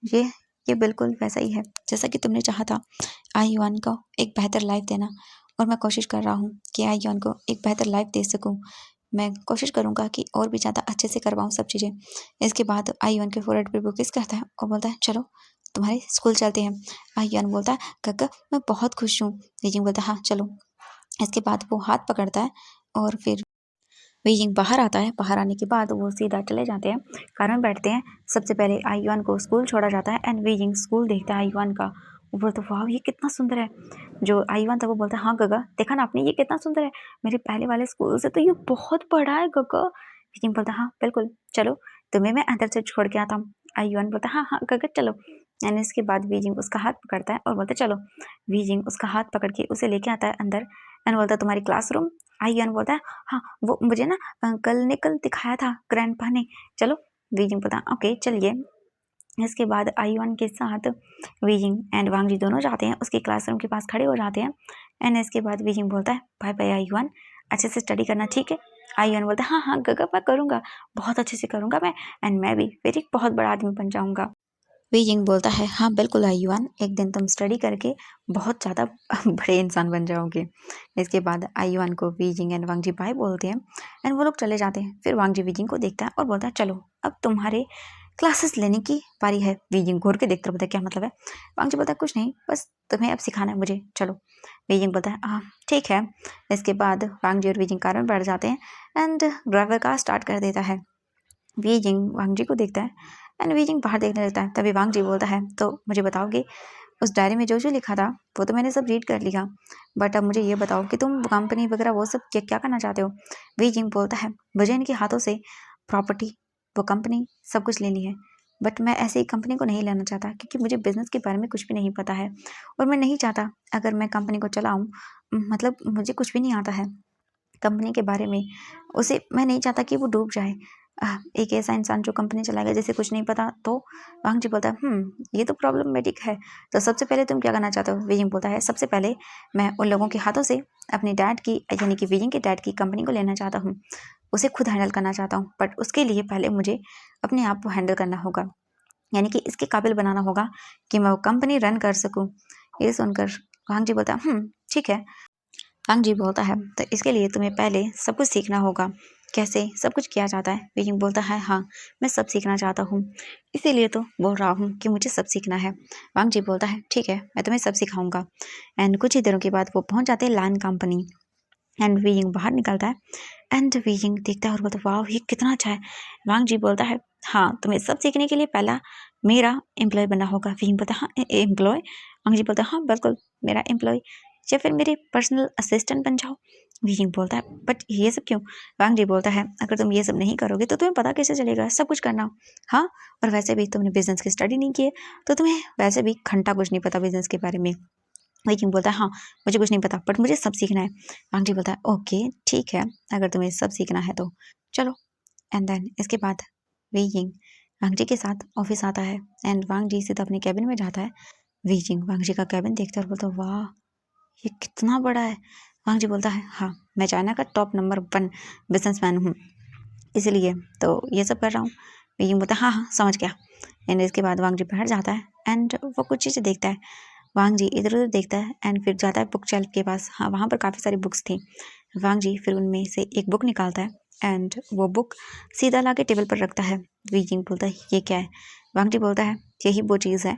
ये ये बिल्कुल वैसा ही है जैसा कि तुमने चाहा था आयुआन को एक बेहतर लाइफ देना, और मैं कोशिश कर रहा हूँ कि आयुआन को एक बेहतर लाइफ दे सकूँ। मैं कोशिश करूँगा कि और भी ज़्यादा अच्छे से करवाऊँ सब चीज़ें। इसके बाद आयुआन के फोरहेड पर किस करता है और बोलता है चलो तुम्हारे स्कूल चलते हैं। आयुआन बोलता है काका मैं बहुत खुश हूँ। लीजिंग बोलता है हाँ चलो। इसके बाद वो हाथ पकड़ता है और फिर वीजिंग बाहर आता है। बाहर आने के बाद वो सीधा चले जाते हैं, कार में बैठते हैं। सबसे पहले आयुआन को स्कूल छोड़ा जाता है एंड वीजिंग स्कूल देखता है आयुआन का। वो बोलता है वाह ये कितना सुंदर है। जो आयुआन था वो बोलता है हाँ गगा देखा ना आपने ये कितना सुंदर है, मेरे पहले वाले स्कूल से तो ये बहुत बड़ा है गगा। वीजिंग बोलता हाँ बिल्कुल चलो तुम्हें मैं अंदर से छोड़ के आता हूँ। आयुआन बोलता हाँ हाँ गगा चलो। एंड इसके बाद वीजिंग उसका हाथ पकड़ता है और बोलता चलो। वीजिंग उसका हाथ पकड़ के उसे लेके आता है अंदर एंड बोलता है तुम्हारी क्लासरूम। आयुआन बोलता है हाँ वो मुझे ना कल दिखाया था ग्रैंडपा ने, चलो। वीजिंग बोलता ओके चलिए। इसके बाद आयुआन के साथ वीजिंग एंड वांगजी दोनों जाते हैं, उसके क्लासरूम के पास खड़े हो जाते हैं। एंड इसके बाद वीजिंग बोलता है बाय बाय आयुआन, अच्छे से स्टडी करना ठीक है। आयुआन बोलता है हाँ हाँ गगा मैं करूँगा, बहुत अच्छे से करूँगा मैं, एंड मैं भी फिर एक बहुत बड़ा आदमी बन जाऊँगा। वीजिंग बोलता है हाँ बिल्कुल आयुआन, एक दिन तुम स्टडी करके बहुत ज़्यादा बड़े इंसान बन जाओगे। इसके बाद आयुआन को वीजिंग एंड वांगजी बाय बोलते हैं एंड वो लोग चले जाते हैं। फिर वांगजी वीजिंग को देखता है और बोलता है चलो अब तुम्हारे क्लासेस लेने की बारी है। वीजिंग घूर के देखता बोलता है क्या मतलब है? वांगजी बोलता है कुछ नहीं, बस तुम्हें अब सिखाना है मुझे, चलो। वीजिंग बोलता है हाँ ठीक है। इसके बाद वांगजी और वीजिंग कार में बैठ जाते हैं एंड ड्राइवर कार स्टार्ट कर देता है। वीजिंग वांगजी को देखता है एंड वीजिंग बाहर देखने लगता है। तभी वांगजी बोलता है तो मुझे बताओगे उस डायरी में जो जो लिखा था वो तो मैंने सब रीड कर लिया, बट अब मुझे ये बताओ कि तुम कंपनी वगैरह वो सब क्या क्या करना चाहते हो। वी जिंग बोलता है मुझे इनके हाथों से प्रॉपर्टी, वो कंपनी, सब कुछ लेनी है, बट मैं ऐसी कंपनी को नहीं लेना चाहता क्योंकि मुझे बिजनेस के बारे में कुछ भी नहीं पता है, और मैं नहीं चाहता अगर मैं कंपनी को चलाऊं, मतलब मुझे कुछ भी नहीं आता है कंपनी के बारे में, उसे मैं नहीं चाहता कि वो डूब जाए। एक ऐसा इंसान जो कंपनी चलाएगा जिसे कुछ नहीं पता, तो वांग जी बोलता है ये तो प्रॉब्लमेटिक है। तो सबसे पहले तुम क्या करना चाहते हो। वीजिंग बोलता है सबसे पहले मैं उन लोगों के हाथों से अपने डैड की, यानी कि वीजिंग के डैड की कंपनी को लेना चाहता हूँ, उसे खुद हैंडल करना चाहता हूँ, बट उसके लिए पहले मुझे अपने आप को हैंडल करना होगा, यानी कि इसके काबिल बनाना होगा कि मैं वो कंपनी रन कर सकूँ। ये सुनकर वांग जी बोलता है ठीक है। वांग जी बोलता है तो इसके लिए तुम्हें पहले सब कुछ सीखना होगा, कैसे सब कुछ किया जाता है। विजिंग बोलता है हाँ, मैं सब सीखना चाहता हूँ, इसीलिए तो बोल रहा हूँ कि मुझे सब सीखना है। वांग जी बोलता है ठीक है, मैं तुम्हें सब सिखाऊंगा। एंड कुछ ही दिनों के बाद वो पहुंच जाते हैं लान कंपनी, एंड वीइंग बाहर निकलता है, एंड वीइंग देखता है और बोलता है वाह ये कितना अच्छा है। वांग जी बोलता है हाँ, तुम्हें सब सीखने के लिए पहला मेरा एम्प्लॉय बनना होगा। वीइंग बोलता है हाँ एम्प्लॉय। वांग जी बोलता है हाँ बिल्कुल, मेरा एम्प्लॉय, या फिर मेरे पर्सनल असिस्टेंट बन जाओ। वीइंग बोलता है बट ये सब क्यों। वांग जी बोलता है अगर तुम ये सब नहीं करोगे तो तुम्हें पता कैसे चलेगा सब कुछ करना। हाँ, और वैसे भी तुमने बिजनेस की स्टडी नहीं की है, तो तुम्हें वैसे भी घंटा कुछ नहीं पता बिजनेस के बारे में। विकिंग बोलता है हाँ, मुझे कुछ नहीं पता बट मुझे सब सीखना है। वांग जी बोलता है ओके ठीक है, अगर तुम्हें सब सीखना है तो चलो। एंड देन इसके बाद वीइंग वांग जी के साथ ऑफिस आता है, एंड वांग जी सीधा अपने कैबिन में जाता है। वीजिंग वांग जी का कैबिन देखता है और बोलता है वाह ये कितना बड़ा है। वांग जी बोलता है हाँ, मैं चाइना का टॉप नंबर 1 बिजनेसमैन हूँ, इसलिए तो ये सब कर रहा हूँ। वीजिंग बोलता है हाँ हाँ समझ गया। एंड इसके बाद वांग जी बैठ जाता है, एंड वो कुछ चीज़ें देखता है। वांग जी इधर उधर देखता है एंड फिर जाता है बुक शेल्फ के पास। हाँ, वहाँ पर काफ़ी सारी बुक्स थी। वांग जी फिर उनमें से एक बुक निकालता है, एंड वो बुक सीधा ला के टेबल पर रखता है। वीजिंग बोलता है ये क्या है। वांग जी बोलता है यही वो चीज़ है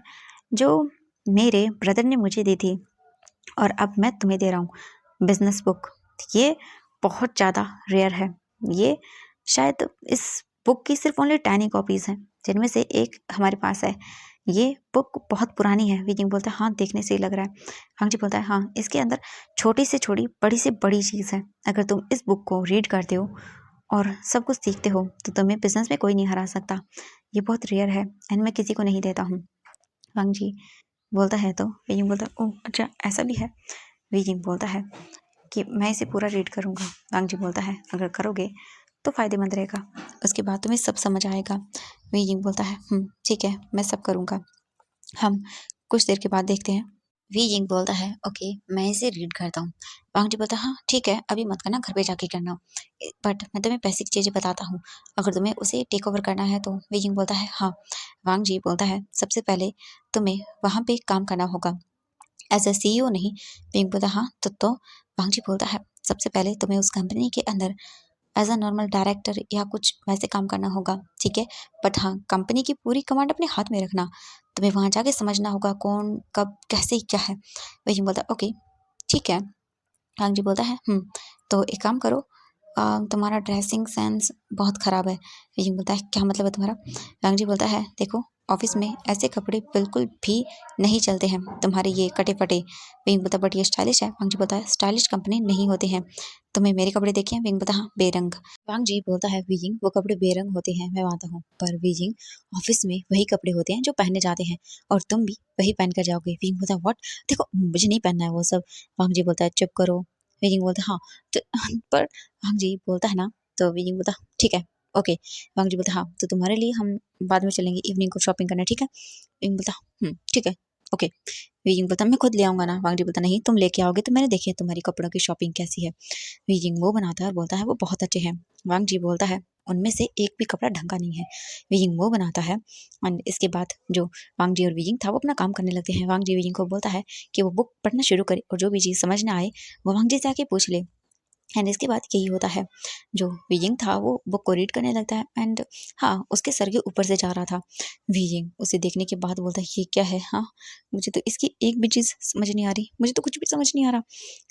जो मेरे ब्रदर ने मुझे दी थी और अब मैं तुम्हें दे रहा हूँ, बिजनेस बुक। ये बहुत ज़्यादा रेयर है, ये शायद इस बुक की सिर्फ ओनली 10 ही कॉपीज़ हैं, जिनमें से एक हमारे पास है। ये बुक बहुत पुरानी है। वीजिंग बोलता है हाँ, देखने से ही लग रहा है। वांग जी बोलता है हाँ, इसके अंदर छोटी से छोटी बड़ी से बड़ी चीज़ है। अगर तुम इस बुक को रीड करते हो और सब कुछ सीखते हो तो तुम्हें बिजनेस में कोई नहीं हरा सकता। ये बहुत रेयर है एंड मैं किसी को नहीं देता हूँ। वांग जी बोलता है तो वीजिंग बोलता है ओह अच्छा ऐसा भी है। वीजिंग बोलता है कि मैं इसे पूरा रीड करूँगा। वांग जी बोलता है अगर करोगे तो फ़ायदेमंद रहेगा, उसके बाद तुम्हें सब समझ आएगा। वीजिंग बोलता है ठीक है, मैं सब करूँगा। हम कुछ देर के बाद देखते हैं। वीजिंग बोलता है ओके, मैं इसे रीड करता हूँ। वांग जी बोलता है हाँ ठीक है, अभी मत करना, घर पे जाके करना, बट मैं तुम्हें बेसिक चीज़ें बताता हूँ, अगर तुम्हें उसे टेक ओवर करना है तो। वीजिंग बोलता है हाँ। वांग जी बोलता है सबसे पहले तुम्हें वहाँ पे काम करना होगा, एज अ सीईओ नहीं। विंग बोलता हाँ तो वांग जी बोलता है सबसे पहले तुम्हें उस कंपनी के अंदर एज अ नॉर्मल डायरेक्टर या कुछ वैसे काम करना होगा, ठीक है, बट हाँ कंपनी की पूरी कमांड अपने हाथ में रखना। तुम्हें वहाँ जाके समझना होगा कौन कब कैसे क्या है। विंग बोलता है ओके ठीक है। वांग जी बोलता है तो एक काम करो, तुम्हारा ड्रेसिंग सेंस बहुत ख़राब है। विंग बोलता है क्या मतलब है तुम्हारा। वांग जी बोलता है देखो ऑफिस में ऐसे कपड़े बिल्कुल भी नहीं चलते हैं, तुम्हारे ये कटे फटे। विंग बोलता बट ये स्टाइलिश है। वांग जी बोलता है स्टाइलिश कपड़े नहीं होते हैं, तुम्हें मेरे कपड़े देखे हैं। विंग बोलता हाँ बेरंग। वांग जी बोलता है विजिंग वो कपड़े बेरंग होते हैं मैं मानता हूँ, पर विजिंग ऑफिस में वही कपड़े होते हैं जो पहने जाते हैं और तुम भी वही पहन कर जाओगे। विंग बोलता है व्हाट, देखो मुझे नहीं पहनना है वो सब। वांग जी बोलता है चुप करो। विजिंग बोलता है हाँ तो पर वांग जी बोलता है ना, तो विजिंग बोलता है ठीक है ओके। वांग जी बोलता है हाँ तो तुम्हारे लिए हम बाद में चलेंगे इवनिंग को शॉपिंग करने, ठीक है। विजिंग बोलता ठीक है ओके। विजिंग बोलता मैं खुद ले आऊंगा ना। वांग जी बोलता नहीं तुम लेके आओगे, तो मैंने देखी है तुम्हारी कपड़ों की शॉपिंग कैसी है। वीजिंग वो बनाता है और बोलता है वो बहुत अच्छे हैं। वांग जी बोलता है उनमें से एक भी कपड़ा ढंग का नहीं है। वीजिंग वो बनाता है, और इसके बाद जो वांग जी और वीजिंग था वो अपना काम करने लगते हैं। वांग जी वीजिंग को बोलता है कि वो बुक पढ़ना शुरू करे और जो भी चीज़ समझ ना आए वो वांग जी से आके पूछ ले। एंड इसके बाद यही होता है, जो वीजिंग था वो बुक को रीड करने लगता है, एंड हाँ उसके सर के ऊपर से जा रहा था। वीजिंग उसे देखने के बाद बोलता है ये क्या है, हाँ मुझे तो इसकी एक भी चीज़ समझ नहीं आ रही, मुझे तो कुछ भी समझ नहीं आ रहा।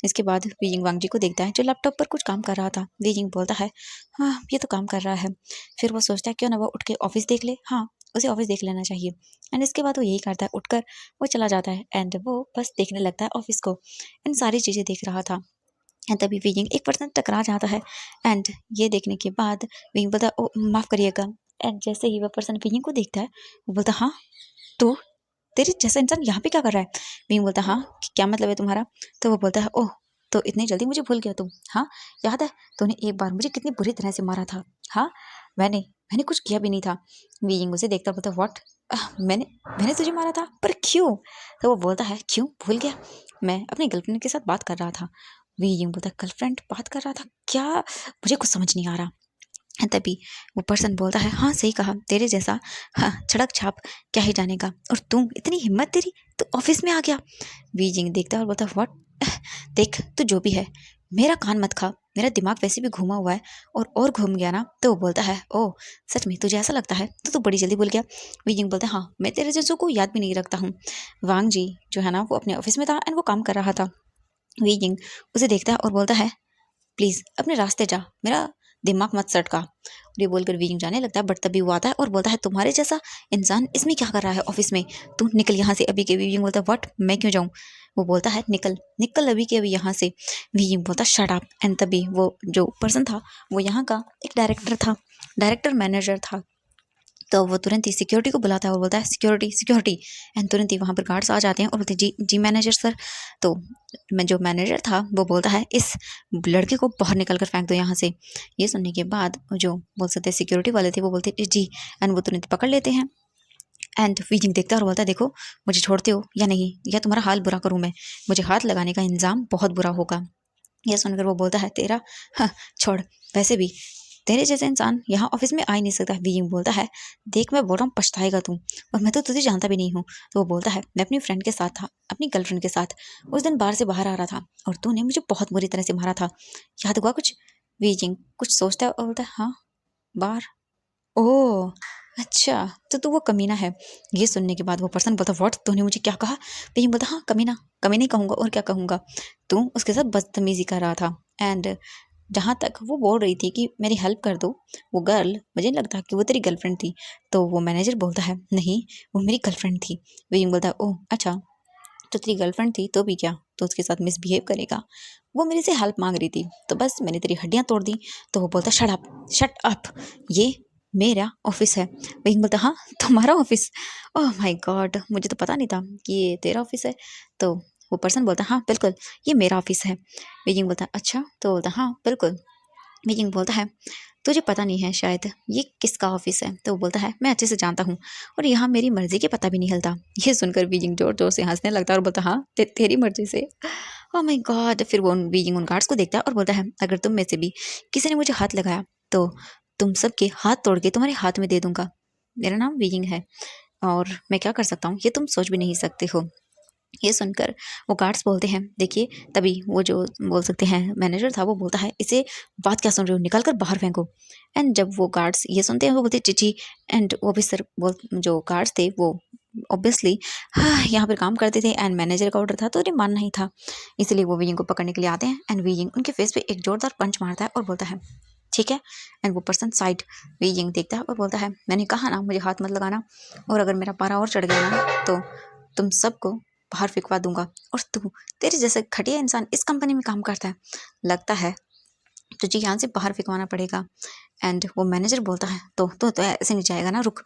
इसके बाद वीजिंग वांग जी को देखता है जो लैपटॉप पर कुछ काम कर रहा था। वीजिंग बोलता है हाँ ये तो काम कर रहा है। फिर वो सोचता है क्यों ना वो उठ के ऑफिस देख ले। हाँ उसे ऑफिस देख लेना चाहिए। एंड इसके बाद वो यही करता है, उठकर वो चला जाता है एंड वो बस देखने लगता है ऑफिस को एंड सारी चीज़ें देख रहा था। एंड तभी विंग एक पर्सन टकरा जाता है एंड ये देखने के बाद विंग बोलता है, ओ माफ़ करिएगा। एंड जैसे ही वह पर्सन विंग को देखता है वो बोलता, हाँ तू, तेरे जैसा इंसान यहाँ पे क्या कर रहा है? विंग बोलता, हाँ क्या मतलब है तुम्हारा? तो वो बोलता है, ओह तो इतनी जल्दी मुझे भूल गया तुम? हाँ याद है तूने एक बार मुझे कितनी बुरी तरह से मारा था? हाँ मैंने मैंने कुछ किया भी नहीं था। विंग उसे देखता बोलता, व्हाट? मैंने मैंने तुझे मारा था, पर क्यों? तो वो बोलता है, क्यों भूल गया? मैं अपनी गर्लफ्रेंड के साथ बात कर रहा था। विंग बोलता, गर्लफ्रेंड बात कर रहा था क्या? मुझे कुछ समझ नहीं आ रहा। तभी वो पर्सन बोलता है, हाँ सही कहा, तेरे जैसा हाँ छड़क छाप क्या ही जानेगा, और तुम इतनी हिम्मत तेरी तो ऑफिस में आ गया। बीजिंग देखता है और बोलता है, व्हाट? देख तू जो भी है मेरा कान मत खा, मेरा दिमाग वैसे भी घूमा हुआ है और घूम गया ना। तो वो बोलता है, ओह सच में तुझे ऐसा लगता है? तो तू बड़ी जल्दी भूल गया। बीजिंग बोलता है, हाँ मैं तेरे जैसों को याद भी नहीं रखता हूँ। वांग जी जो है ना वो अपने ऑफिस में था एंड वो काम कर रहा था। बीजिंग उसे देखता है और बोलता है, प्लीज अपने रास्ते जा, मेरा दिमाग मत सटका। और ये बोलकर वीजिंग जाने लगता है, बट तभी वो आता है और बोलता है, तुम्हारे जैसा इंसान इसमें क्या कर रहा है ऑफिस में? तू निकल यहाँ से अभी के। वीजिंग बोलता है, व्हाट? मैं क्यों जाऊँ? वो बोलता है, निकल निकल अभी के अभी यहाँ से। वीजिंग बोलता, शट अप। एंड तभी वो जो पर्सन था वो यहाँ का एक डायरेक्टर था, डायरेक्टर मैनेजर था। तो वो तुरंत ही सिक्योरिटी को बुलाता है और बोलता है, सिक्योरिटी सिक्योरिटी। एंड तुरंत ही वहाँ पर गार्ड्स आ जाते हैं और बोलते हैं, जी जी मैनेजर सर। तो मैं जो मैनेजर था वो बोलता है, इस लड़के को बाहर निकल कर फेंक दो यहाँ से। ये सुनने के बाद जो बोल सकते हैं सिक्योरिटी वाले थे वो बोलते हैं, जी। एंड वो तुरंत पकड़ लेते हैं। एंड वीजिंग देखता है और बोलता है, देखो मुझे छोड़ते हो या नहीं, या तुम्हारा हाल बुरा करूँ मैं, मुझे हाथ लगाने का इंजाम बहुत बुरा होगा। यह सुनकर वो बोलता है, तेरा हाँ, छोड़, वैसे भी तेरे जैसे इंसान यहाँ ऑफिस में आ ही नहीं सकता। वीइंग बोलता है, देख मैं बोल रहा हूँ पछताएगा तू, और मैं तो तुझे जानता भी नहीं हूँ। तो वो बोलता है, मैं अपनी फ्रेंड के साथ था, अपनी गर्लफ्रेंड के साथ उस दिन बाहर से बाहर आ रहा था और तूने मुझे बहुत बुरी तरह से मारा था, याद हुआ कुछ? वीजिंग कुछ सोचता है और बोलता है, हाँ बाहर, ओह अच्छा, तो तू वो कमीना है। ये सुनने के बाद वो पर्सन बोलता, व्हाट? तूने मुझे क्या कहा? वीइंग बोलता, हाँ कमीना, कमीना ही कहूँगा और क्या कहूँगा। तू उसके साथ बदतमीजी कर रहा था। एंड जहाँ तक वो बोल रही थी कि मेरी हेल्प कर दो, वो गर्ल मुझे नहीं लगता कि वो तेरी गर्लफ्रेंड थी। तो वो मैनेजर बोलता है, नहीं वो मेरी गर्लफ्रेंड थी। विंग बोलता है, ओह अच्छा, तो तेरी गर्लफ्रेंड थी तो भी क्या, तो उसके साथ मिसबिहेव करेगा? वो मेरे से हेल्प मांग रही थी तो बस मैंने तेरी हड्डियाँ तोड़ दी। तो वो बोलता, शट अप शट अप, ये मेरा ऑफिस है। विंग बोलता, हाँ तुम्हारा ऑफिस? ओह माय गॉड, मुझे तो पता नहीं था कि ये तेरा ऑफिस है। तो वो पर्सन बोलता, हाँ बिल्कुल ये मेरा ऑफिस है। विजिंग बोलता, अच्छा? तो बोलता, हाँ बिल्कुल। विजिंग बोलता है, तुझे पता नहीं है शायद ये किसका ऑफिस है? तो वो बोलता है, मैं अच्छे से जानता हूँ और यहाँ मेरी मर्जी के पता भी नहीं हिलता। ये सुनकर बीजिंग जोर जोर से हंसने लगता है और बोलता, हाँ तेरी मर्जी से? Oh my God. फिर वो बीजिंग उन गार्ड्स को देखता है और बोलता है, अगर तुम में से भी किसी ने मुझे हाथ लगाया तो तुम सबके हाथ तोड़ के तुम्हारे हाथ में दे दूंगा। मेरा नाम बीजिंग है और मैं क्या कर सकता हूँ ये तुम सोच भी नहीं सकते हो। ये सुनकर वो गार्ड्स बोलते हैं, देखिए। तभी वो जो बोल सकते हैं मैनेजर था वो बोलता है, इसे बात क्या सुन रहे हो, निकाल कर बाहर फेंको। एंड जब वो गार्ड्स ये सुनते हैं वो बोलते हैं, चिची। एंड वो भी सर वो जो गार्ड्स थे वो ऑब्वियसली हाँ यहाँ पर काम करते थे एंड मैनेजर का ऑर्डर था तो उन्हें मानना ही था। इसलिए वो वीजिंग को पकड़ने के लिए आते हैं एंड वीजिंग उनके फेस पे एक जोरदार पंच मारता है और बोलता है, ठीक है। एंड वो पर्सन साइड वीजिंग देखता है और बोलता है, मैंने कहा ना मुझे हाथ मत लगाना, और अगर मेरा पारा और चढ़ गया ना तो तुम सबको बाहर फेंकवा दूंगा। और तू, तेरे जैसे घटिया इंसान इस कंपनी में काम करता है, लगता है तुझे यहाँ से बाहर फेंकवाना पड़ेगा। एंड वो मैनेजर बोलता है, तो ऐसे नहीं जाएगा ना, रुक।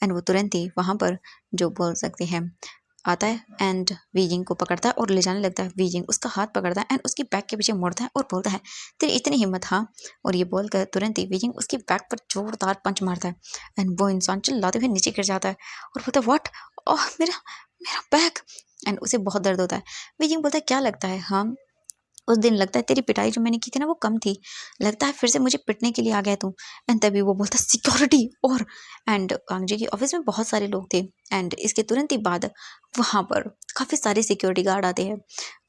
एंड वो तुरंत ही वहाँ पर जो बोल सकते हैं आता है एंड वीजिंग को पकड़ता है और ले जाने लगता है। वीजिंग उसका हाथ पकड़ता है एंड उसकी बैक के पीछे मुड़ता है और बोलता है, तेरी इतनी हिम्मत, हाँ? और ये बोलकर तुरंत ही वीजिंग उसकी बैक पर जोरदार पंच मारता है एंड वो इंसान चिल्लाते हुए नीचे गिर जाता है और बोलता है, व्हाट? ओह मेरा मेरा बैक। एंड उसे बहुत दर्द होता है। वीजिंग बोलता है, क्या लगता है, हाँ उस दिन लगता है तेरी पिटाई जो मैंने की थी ना वो कम थी, लगता है फिर से मुझे पिटने के लिए आ गया तू? एंड तभी वो बोलता, सिक्योरिटी। और एंड कांगजी के ऑफिस में बहुत सारे लोग थे एंड इसके तुरंत ही बाद वहाँ पर काफ़ी सारे सिक्योरिटी गार्ड आते हैं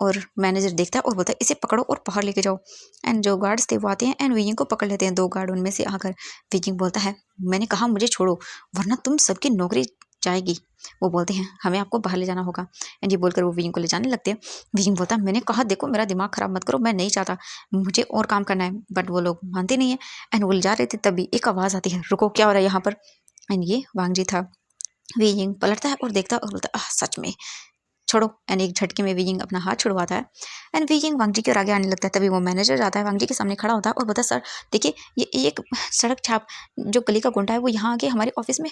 और मैनेजर देखता है और बोलता है, इसे पकड़ो और बाहर लेके जाओ। एंड जो गार्ड्स थे वो आते हैं एंड विजिंग को पकड़ लेते हैं। दो गार्ड उनमें से आकर विजिंग बोलता है, मैंने कहा मुझे छोड़ो वरना तुम सबकी नौकरी जाएगी। वो बोलते हैं, हमें आपको बाहर ले जाना होगा। एंड ये बोलकर वो विजिंग को ले जाने लगते हैं। विजिंग बोलता है, मैंने कहा देखो मेरा दिमाग खराब मत करो, मैं नहीं चाहता, मुझे और काम करना है। बट वो लोग मानते नहीं है एंड वो ले जा रहे थे तभी एक आवाज़ आती है, रुको क्या हो रहा है यहाँ पर? एंड ये वांग जी था। वीजिंग पलटता है और देखता है और बोलता है सच में छोड़ो। एंड एक झटके में वीजिंग अपना हाथ छुड़वाता है एंड वीजिंग वांगजी के और आगे आने लगता है। तभी वो मैनेजर जाता है, वांगजी के सामने खड़ा होता है और बोलता है सर देखिए ये एक सड़क छाप जो गली का गुंडा है वो यहाँ आके हमारे ऑफिस में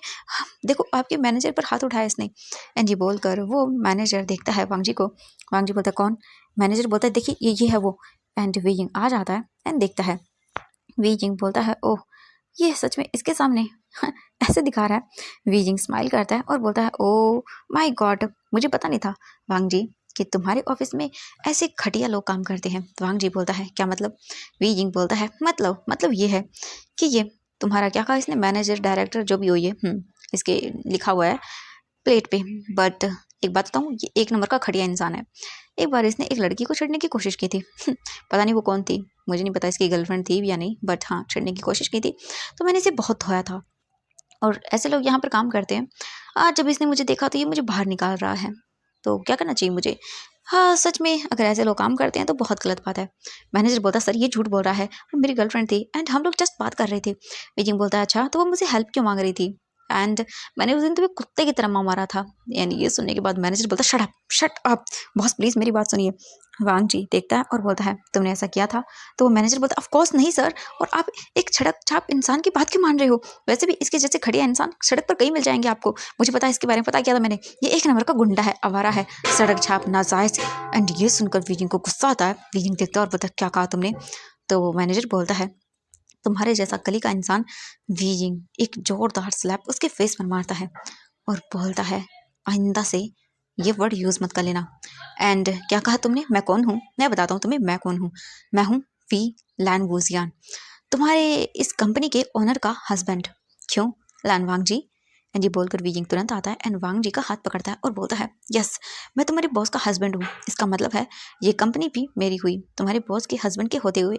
देखो आपके मैनेजर पर हाथ उठाया इसने। एंड ये बोलकर वो मैनेजर देखता है वांगजी को। वांगजी बोलता है कौन? मैनेजर बोलता है देखिए ये है वो। एंड वीजिंग आ जाता है एंड देखता है। वीजिंग बोलता है ओह ये सच में इसके सामने ऐसे दिखा रहा है। वीजिंग स्माइल करता है और बोलता है ओ माय गॉड मुझे पता नहीं था वांग जी कि तुम्हारे ऑफिस में ऐसे घटिया लोग काम करते हैं। तो वांग जी बोलता है क्या मतलब? वीजिंग बोलता है मतलब ये है कि ये तुम्हारा क्या कहा इसने, मैनेजर डायरेक्टर जो भी हो ये इसके लिखा हुआ है प्लेट पे। बट एक बात बताऊँ ये एक नंबर का घटिया इंसान है। एक बार इसने एक लड़की को छेड़ने की कोशिश की थी पता नहीं वो कौन थी, मुझे नहीं पता इसकी गर्लफ्रेंड थी या नहीं, बट हाँ छेड़ने की कोशिश की थी। तो मैंने इसे बहुत धोया था और ऐसे लोग यहाँ पर काम करते हैं। आज जब इसने मुझे देखा तो ये मुझे बाहर निकाल रहा है, तो क्या करना चाहिए मुझे? हाँ सच में अगर ऐसे लोग काम करते हैं तो बहुत गलत बात है। मैनेजर बोलता सर ये झूठ बोल रहा है, और मेरी गर्लफ्रेंड थी एंड हम लोग जस्ट बात कर रहे थे। बीजिंग बोलता है अच्छा तो वो मुझे हेल्प क्यों मांग रही थी? एंड मैंने उस दिन तुम्हें कुत्ते की तरह मारा था। यानी ये सुनने के बाद मैनेजर बोलता शट अप बॉस प्लीज मेरी बात सुनिए। वांग जी देखता है और बोलता है तुमने ऐसा किया था? तो वो मैनेजर बोलता ऑफ कोर्स नहीं सर, और आप एक सड़क छाप इंसान की बात क्यों मान रहे हो? वैसे भी इसके जैसे घटिया इंसान सड़क पर कहीं मिल जाएंगे आपको। मुझे पता है इसके बारे में, पता किया था मैंने, ये एक नंबर का गुंडा है, आवारा है, सड़क छाप नाजायज। एंड ये सुनकर वीजिंग को गुस्सा आता है। वीजिंग देखता है और बोलता है क्या कहा तुमने? तो वो मैनेजर बोलता है तुम्हारे जैसा कली का इंसान। वीजिंग एक जोरदार स्लैप उसके फेस पर मारता है और बोलता है आइंदा से ये वर्ड यूज मत कर लेना। एंड क्या कहा तुमने? मैं कौन हूँ? मैं बताता हूँ तुम्हें मैं कौन हूँ। मैं हूँ वी लैनवोजियान, तुम्हारे इस कंपनी के ओनर का हस्बैंड। क्यों लैन वांग जी? एंड ये बोलकर वीजिंग तुरंत आता है एंड वांग जी का हाथ पकड़ता है और बोलता है यस मैं तुम्हारे बॉस का हस्बैंड हूँ। इसका मतलब है ये कंपनी भी मेरी हुई तुम्हारे बॉस के हस्बैंड के होते हुए।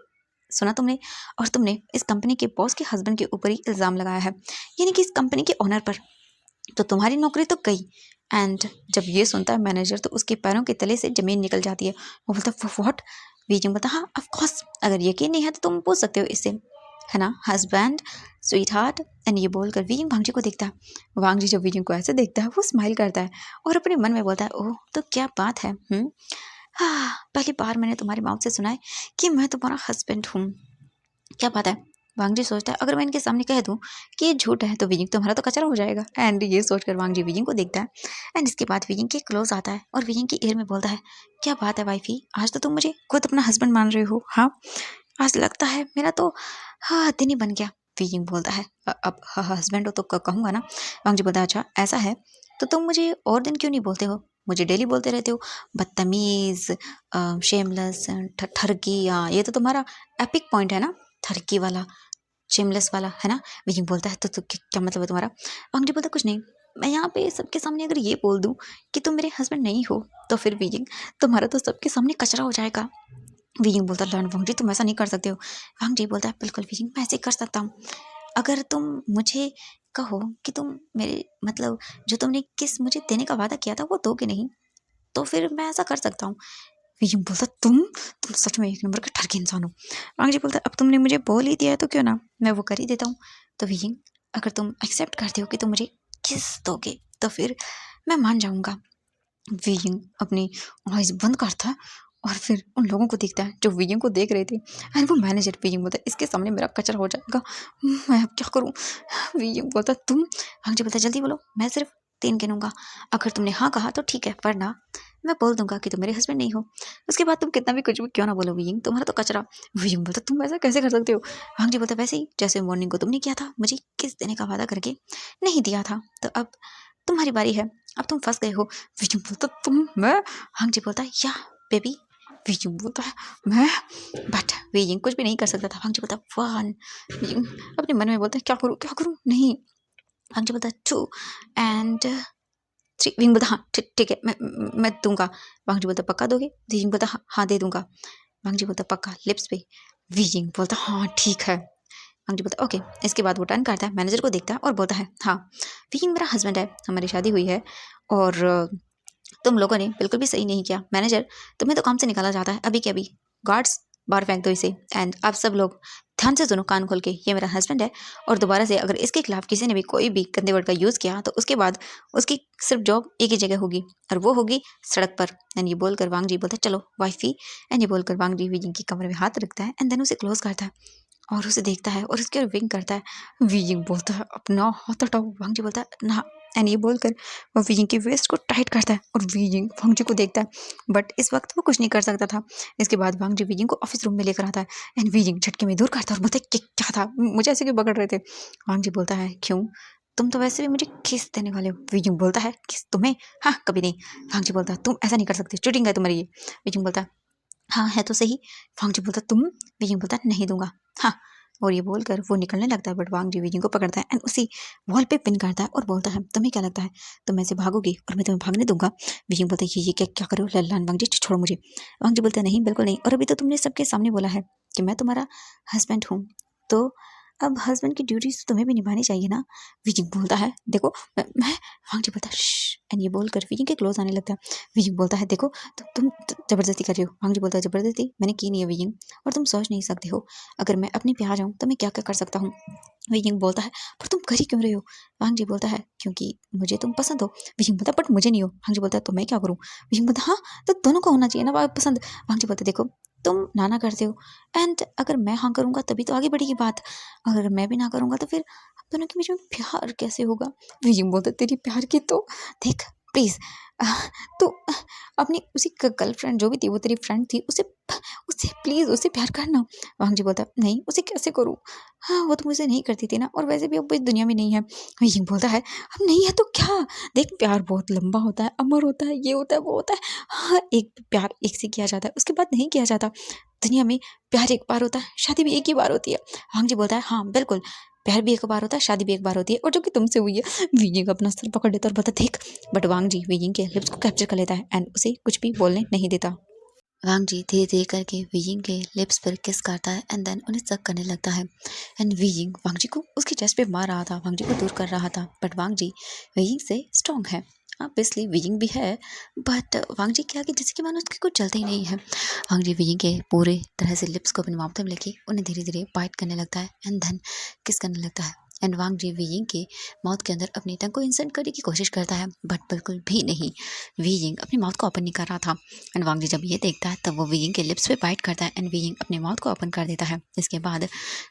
सुना तुमने? और तुमने इस कंपनी के बॉस के हस्बैंड के ऊपर ही इल्ज़ाम लगाया है, यानी कि इस कंपनी के ओनर पर। तो तुम्हारी नौकरी तो गई। एंड जब ये सुनता है मैनेजर तो उसके पैरों के तले से ज़मीन निकल जाती है। वो बोलता है व्हाट? वीजिंग बोलता हाँ ऑफ कोर्स, अगर यकीन नहीं है तो तुम पूछ सकते हो इससे, है ना हस्बैंड स्वीट हार्ट। एंड ये बोलकर वीजिंग वांगजी को देखता है। वांगजी जब वीजिंग को ऐसे देखता है वो स्माइल करता है और अपने मन में बोलता है ओह तो क्या बात है। हाँ पहली बार मैंने तुम्हारे माउथ से सुना है कि मैं तुम्हारा हस्बैंड हूँ, क्या बात है। वांगजी सोचता है अगर मैं इनके सामने कह दूं कि ये झूठ है तो विजिंग तुम्हारा तो कचरा हो जाएगा। एंड ये सोचकर वांगजी विजिंग को देखता है एंड इसके बाद विजिंग के क्लोज आता है और विजिंग की ईयर में बोलता है क्या बात है वाइफी, आज तो तुम मुझे खुद अपना हस्बैंड मान रहे हो। हाँ आज लगता है मेरा तो हाँ दिन ही बन गया। विजिंग बोलता है अब हस्बैंड हो तो कहूँगा ना। वांगजी बोलता है अच्छा ऐसा है तो तुम मुझे और दिन क्यों नहीं बोलते हो? मुझे डेली बोलते रहते हो बदतमीज, शेमलेस, ठरकी। हाँ ये तो तुम्हारा एपिक पॉइंट है ना, थरकी वाला, शेमलेस वाला, है ना? विजिंग बोलता है तो क्या मतलब है तुम्हारा? वांगजी बोलता कुछ नहीं, मैं यहाँ पे सबके सामने अगर ये बोल दूँ कि तुम मेरे हस्बैंड नहीं हो तो फिर विजिंग तुम्हारा तो सबके सामने कचरा हो जाएगा। विजिंग बोलता लॉर्ड वांगजी तुम ऐसा नहीं कर सकते हो। वांगजी बोलता है बिल्कुल विजिंग मैं ऐसे ही कर सकता हूँ, अगर तुम मुझे कहो कि तुम मेरे मतलब जो तुमने किस मुझे देने का वादा किया था वो दोगे नहीं तो फिर मैं ऐसा कर सकता हूँ। विजिंग बोलता तुम सच में एक नंबर का ठरकी इंसान हो। वांगजी बोलता अब तुमने मुझे बोल ही दिया है तो क्यों ना मैं वो कर ही देता हूँ। तो विजिंग अगर तुम एक्सेप्ट करते हो कि तुम मुझे किस दोगे तो फिर मैं मान जाऊंगा। विजिंग अपनी आइज बंद करता है और फिर उन लोगों को देखता है जो विजिंग को देख रहे थे। एंड वो मैनेजर विजिंग बोलता है इसके सामने मेरा कचरा हो जाएगा, मैं अब क्या करूँ? विजिंग बोलता तुम? वांगजी बोलता जल्दी बोलो मैं सिर्फ 3 गिनूंगा, अगर तुमने हाँ कहा तो ठीक है वरना मैं बोल दूंगा कि तुम मेरे हस्बैंड नहीं हो। उसके बाद तुम कितना भी कुछ भी क्यों ना बोलो विजिंग तुम्हारा तो कचरा। विजिंग बोलता तुम ऐसा कैसे कर सकते हो? वांगजी बोलता वैसे ही जैसे मॉर्निंग को तुमने किया था मुझे किस देने का वादा करके नहीं दिया था, तो अब तुम्हारी बारी है, अब तुम फंस गए हो। विजिंग बोलता तुम? मैं? वांगजी बोलता या बेबी। विजिंग बोलता है मैं, बट विजिंग कुछ भी नहीं कर सकता था। वांगजी बोलता वन। विजिंग अपने मन में बोलता है क्या करूँ नहीं। वांगजी बोलता 2 एंड 3। विजिंग बोलता हाँ ठीक है मैं दूंगा। वांगजी बोलता पक्का दोगे? विजिंग बोलता हाँ दे दूंगा। वांगजी बोलता पक्का लिप्स पे। विजिंग बोलता हाँ ठीक है। वांगजी बोलता ओके। इसके बाद वो टर्न करता है मैनेजर को देखता है और बोलता है हाँ विजिंग मेरा हस्बैंड है, हमारी शादी हुई है और तुम लोगों ने बिल्कुल भी सही नहीं किया। मैनेजर तुम्हें तो काम से निकाला जाता है अभी के अभी, गार्ड्स बाहर फेंक दो इसे। एंड आप सब लोग ध्यान से सुनो कान खोल के, ये मेरा हस्बैंड है और दोबारा से अगर इसके खिलाफ किसी ने भी कोई भी गंदे वर्ड का यूज़ किया तो उसके बाद उसकी सिर्फ जॉब एक ही जगह होगी और वो होगी सड़क पर। एंड ये बोलकर वांग जी बोलता है चलो वाइफी। एंड ये बोलकर वांग जी वीजिंग की कमर में हाथ रखता है एंड देन उसे क्लोज करता है और उसे देखता है और उसके विंग करता है। वीजिंग बोलता है अपना हाथ हटाओ। वांग जी बोलता है ना। एंड ये बोलकर वो वीजिंग की वेस्ट को टाइट करता है और वीजिंग वांग जी को देखता है बट इस वक्त वो कुछ नहीं कर सकता था। इसके बाद वांग जी वीजिंग को ऑफिस रूम में लेकर आता है एंड वीजिंग झटके में दूर करता है और बोलता है कि क्या था, मुझे ऐसे क्यों पकड़ रहे थे। वांग जी बोलता है क्यों, तुम तो वैसे भी मुझे किस देने वाले हो। वीजिंग बोलता है किस तुम्हें, हाँ कभी नहीं। वांग जी बोलता है तुम ऐसा नहीं कर सकते, चीटिंग है तुम्हारी ये। वीजिंग बोलता है हाँ है तो सही। वांग जी बोलता है तुम। वीजिंग बोलता है नहीं दूंगा हाँ। और ये बोलकर वो निकलने लगता है बट वांग जी वीजिंग को पकड़ता है एंड उसी वॉल पे पिन करता है और बोलता है तुम्हें क्या लगता है तुम ऐसे भागोगी और मैं तुम्हें भागने दूंगा। वीजिंग बोलता है ये क्या क्या करो लल्लान वांग जी, छोड़ो मुझे। वांग जी बोलता है नहीं बिल्कुल नहीं, और अभी तो तुमने सबके सामने बोला है कि मैं तुम्हारा हस्बैंड हूँ, तो अब हस्बैंड की ड्यूटीज तुम्हें भी निभानी चाहिए ना। वीजिंग बोलता है देखो मैं वांग जी बोलता है एंड ये बोलकर वीजिंग के क्लोज आने लगता है। वीजिंग बोलता है देखो तुम जबरदस्ती कर रही हो। वांग जी बोलता है जबरदस्ती मैंने की नहीं है वीजिंग, और तुम सोच नहीं सकते हो अगर मैं अपने पे आ जाऊँ तो मैं क्या क्या कर सकता हूँ। वीजिंग बोलता है पर तुम कर ही क्यों रहे हो। वांग जी बोलता है क्योंकि मुझे तुम पसंद हो। वीजिंग बोलता है बट मुझे नहीं हो। वांग जी बोलता है तो मैं क्या करूँ। वीजिंग बोलता है हाँ तो दोनों को होना चाहिए ना पसंद। वांग जी बोलता है देखो तुम ना करते हो एंड अगर मैं हाँ करूँगा तभी तो आगे बढ़ेगी बात, अगर मैं भी ना करूँगा तो फिर हम दोनों के बीच में प्यार कैसे होगा। वीजिंग बोलता है तेरी प्यार की तो देख प्लीज तो अपनी उसी गर्लफ्रेंड जो भी थी वो तेरी फ्रेंड थी उसे उसे प्लीज उससे प्यार करना। वांग जी बोलता है नहीं उसे कैसे करूँ, हाँ वो तो मुझे नहीं करती थी ना और वैसे भी अब इस दुनिया में नहीं है। वीजिंग बोलता है अब नहीं है तो क्या, देख प्यार बहुत लंबा होता है, अमर होता है, ये होता है वो होता है। हाँ एक प्यार एक से किया जाता है उसके बाद नहीं किया जाता। दुनिया में प्यार एक बार होता है, शादी भी एक ही बार होती है। वांग जी बोलता है हाँ बिल्कुल प्यार भी एक बार होता है, शादी भी एक बार होती है और जो कि तुमसे हुई है। वीजिंग अपना सर पकड़ लेता है और बोलता देख, बट वांग जी वीजिंग के लिप्स को कैप्चर कर लेता है एंड उसे कुछ भी बोलने नहीं देता। वांग जी धीरे धीरे करके वीजिंग के लिप्स पर किस करता है एंड देन उन्हें सक करने लगता है। एंड वीजिंग वांग जी को उसकी चेस्ट पे मार रहा था, वांग जी को दूर कर रहा था बट वांग जी वीजिंग से स्ट्रॉन्ग है। ऑब्वियसली वीजिंग भी है बट वांग जी क्या कि जैसे कि मानो उसकी कुछ चलता ही नहीं है। वांग जी वीजिंग के पूरे तरह से लिप्स को अपने माउथ में लेके उन्हें धीरे धीरे बाइट करने लगता है एंड देन किस करने लगता है। एंड वांग जी वीजिंग के माउथ के अंदर अपनी टंग को इंसर्ट करने की कोशिश करता है बट बिल्कुल भी नहीं, वीजिंग अपनी माउथ को ओपन नहीं कर रहा था। एंड वांग जी जब ये देखता है तब वो वीजिंग के लिप्स पे बाइट करता है एंड वीजिंग अपने माउथ को ओपन कर देता है। इसके बाद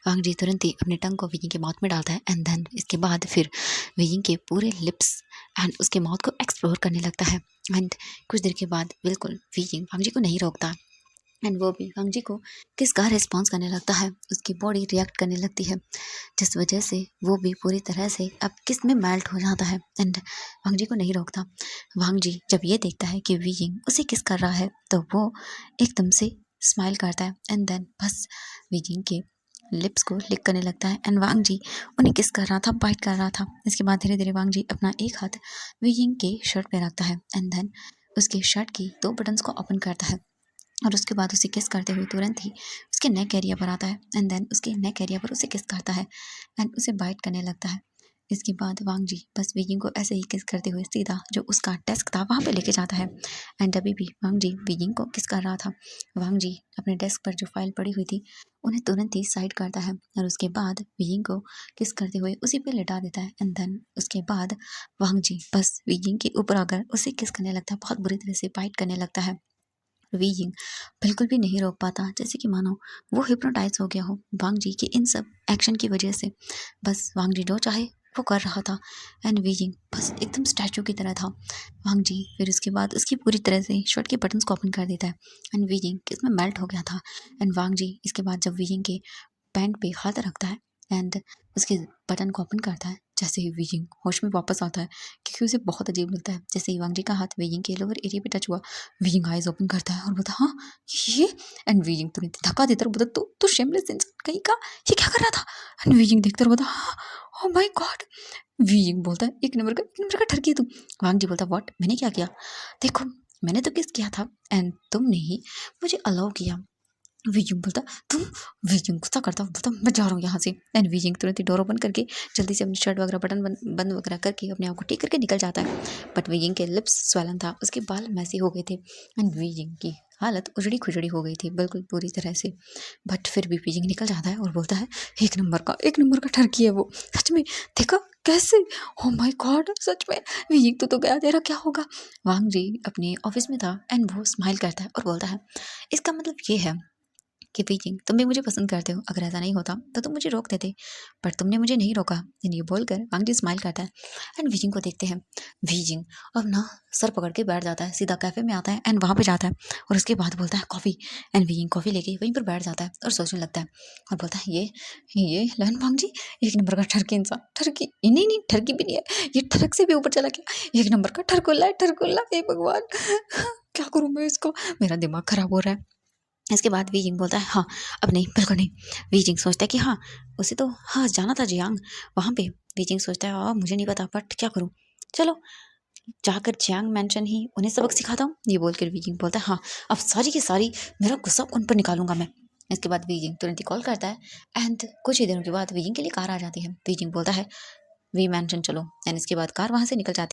वांग जी तुरंत ही अपनी टंग को वीजिंग के माउथ में डालता है एंड देन इसके बाद फिर वीजिंग के पूरे लिप्स एंड उसके माउथ को एक्सप्लोर करने लगता है। एंड कुछ देर के बाद बिल्कुल वीजिंग वांग जी को नहीं रोकता एंड वो भी वांग जी को किस का रिस्पॉन्स करने लगता है, उसकी बॉडी रिएक्ट करने लगती है जिस वजह से वो भी पूरी तरह से अब किस में मेल्ट हो जाता है एंड वांग जी को नहीं रोकता। वांग जी जब ये देखता है कि वीजिंग उसे किस कर रहा है तो वो एकदम से स्माइल करता है एंड देन बस वीजिंग के लिप्स को लिक करने लगता है एंड वांग जी उन्हें किस कर रहा था, बाइट कर रहा था। इसके बाद धीरे धीरे वांग जी अपना एक हाथ वीजिंग के शर्ट पे रखता है एंड देन उसके शर्ट की 2 बटन्स को ओपन करता है और उसके बाद उसे किस करते हुए तुरंत ही उसके नेक एरिया पर आता है एंड देन उसके नेक एरिया पर उसे किस करता है एंड उसे बाइट करने लगता है। इसके बाद वांग जी बस वीजिंग को ऐसे ही किस करते हुए सीधा जो उसका डेस्क था वहाँ पे लेके जाता है एंड अभी भी वांग जी वीजिंग को किस कर रहा था। वांग जी अपने डेस्क पर जो फाइल पड़ी हुई थी उन्हें तुरंत ही साइड करता है और उसके बाद वीजिंग को किस करते हुए उसी पे लेटा देता है एंड देन उसके बाद वांग जी बस वीजिंग के ऊपर आकर उसे किस करने लगता है, बहुत बुरी तरह से बाइट करने लगता है। वीजिंग बिल्कुल भी नहीं रोक पाता, जैसे कि मानो वो हिप्नोटाइज हो गया हो वांग जी के इन सब एक्शन की वजह से। बस वांग जी जो चाहे वो कर रहा था एंड वीजिंग बस एकदम स्टैचू की तरह था। वांग जी फिर उसके बाद उसकी पूरी तरह से शर्ट के बटन्स को ओपन कर देता है एंड वीजिंग इसमें मेल्ट हो गया था। एंड वांग जी इसके बाद जब वीजिंग के पैंट पे हाथ रखता है एंड उसके बटन को ओपन करता है, जैसे ही वीजिंग होश में वापस आता है क्योंकि उसे बहुत अजीब लगता है। जैसे ही वांग जी का हाथ वीजिंग के लोअर एरिया पे टच हुआ वीजिंग आइज ओपन करता है और बोलता हाँ ये, एंड वीजिंग तुरंत धक्का देता और बोलता तू शेमलेस इंसान कहीं का, ये क्या कर रहा था। एंड वीजिंग देखता और बोलता हाँ ओ माय गॉड। वीजिंग बोलता है एक नंबर का ठरकी है तू। वांग जी बोलता व्हाट, मैंने क्या किया, देखो मैंने तो किस किया था एंड तुमने ही मुझे अलाउ किया। वीजिंग बोलता तुम, वीजिंग गुस्सा करता बोलता मैं जा रहा हूँ यहाँ से एंड वीजिंग तुरंत ही डोर ओपन करके जल्दी से अपनी शर्ट वगैरह बटन बंद वगैरह करके अपने आप को ठीक करके निकल जाता है। बट वीजिंग के लिप्स स्वेलन था, उसके बाल मैसी हो गए थे एंड वीजिंग की हालत उजड़ी खुजड़ी हो गई थी बिल्कुल पूरी तरह से। बट फिर भी बीजिंग निकल जाता है और बोलता है एक नंबर का ठरकी है वो, सच में देखा कैसे, ओ माय गॉड सच में, बीजिंग तो गया, तेरा क्या होगा। वांग जी अपने ऑफिस में था एंड वो स्माइल करता है और बोलता है इसका मतलब ये है कि बीजिंग तुम भी मुझे पसंद करते हो, अगर ऐसा नहीं होता तो तुम मुझे रोक देते, पर तुमने मुझे नहीं रोका। एंड ये बोलकर वांग जी स्माइल करता है एंड बीजिंग को देखते हैं। बीजिंग अब ना सर पकड़ के बैठ जाता है, सीधा कैफे में आता है एंड वहाँ पे जाता है और उसके बाद बोलता है कॉफ़ी। एंड बीजिंग कॉफ़ी लेके वहीं पर बैठ जाता है और सोचने लगता है और बोलता है ये लहन वांग जी एक नंबर का ठरकी इंसान, ठरकी नहीं नहीं ठरकी भी नहीं है, ये ठरक से भी ऊपर चला गया, एक नंबर का ठरकुल्ला है, ठरकुल्ला, हे भगवान क्या करूँ मैं इसको, मेरा दिमाग खराब हो रहा है। इसके बाद वीजिंग बोलता है हाँ, अब नहीं, बिल्कुल नहीं। वीजिंग सोचता है कि हाँ, उसे तो हाँ जाना था जियांग वहाँ पे। वीजिंग सोचता है मुझे नहीं पता बट क्या करूँ, चलो जाकर जियांग मेंशन ही उन्हें सबक सिखाता हूँ। ये बोलकर वीजिंग बोलता है हाँ, अब सारी की सारी मेरा गुस्सा उन पर निकालूंगा मैं। इसके बाद वीजिंग तुरंत ही कॉल करता है एंड कुछ ही दिनों के बाद वीजिंग के लिए कार आ जाती है। वीजिंग बोलता है वी मेंशन चलो एंड इसके बाद कार वहाँ से निकल जाती है।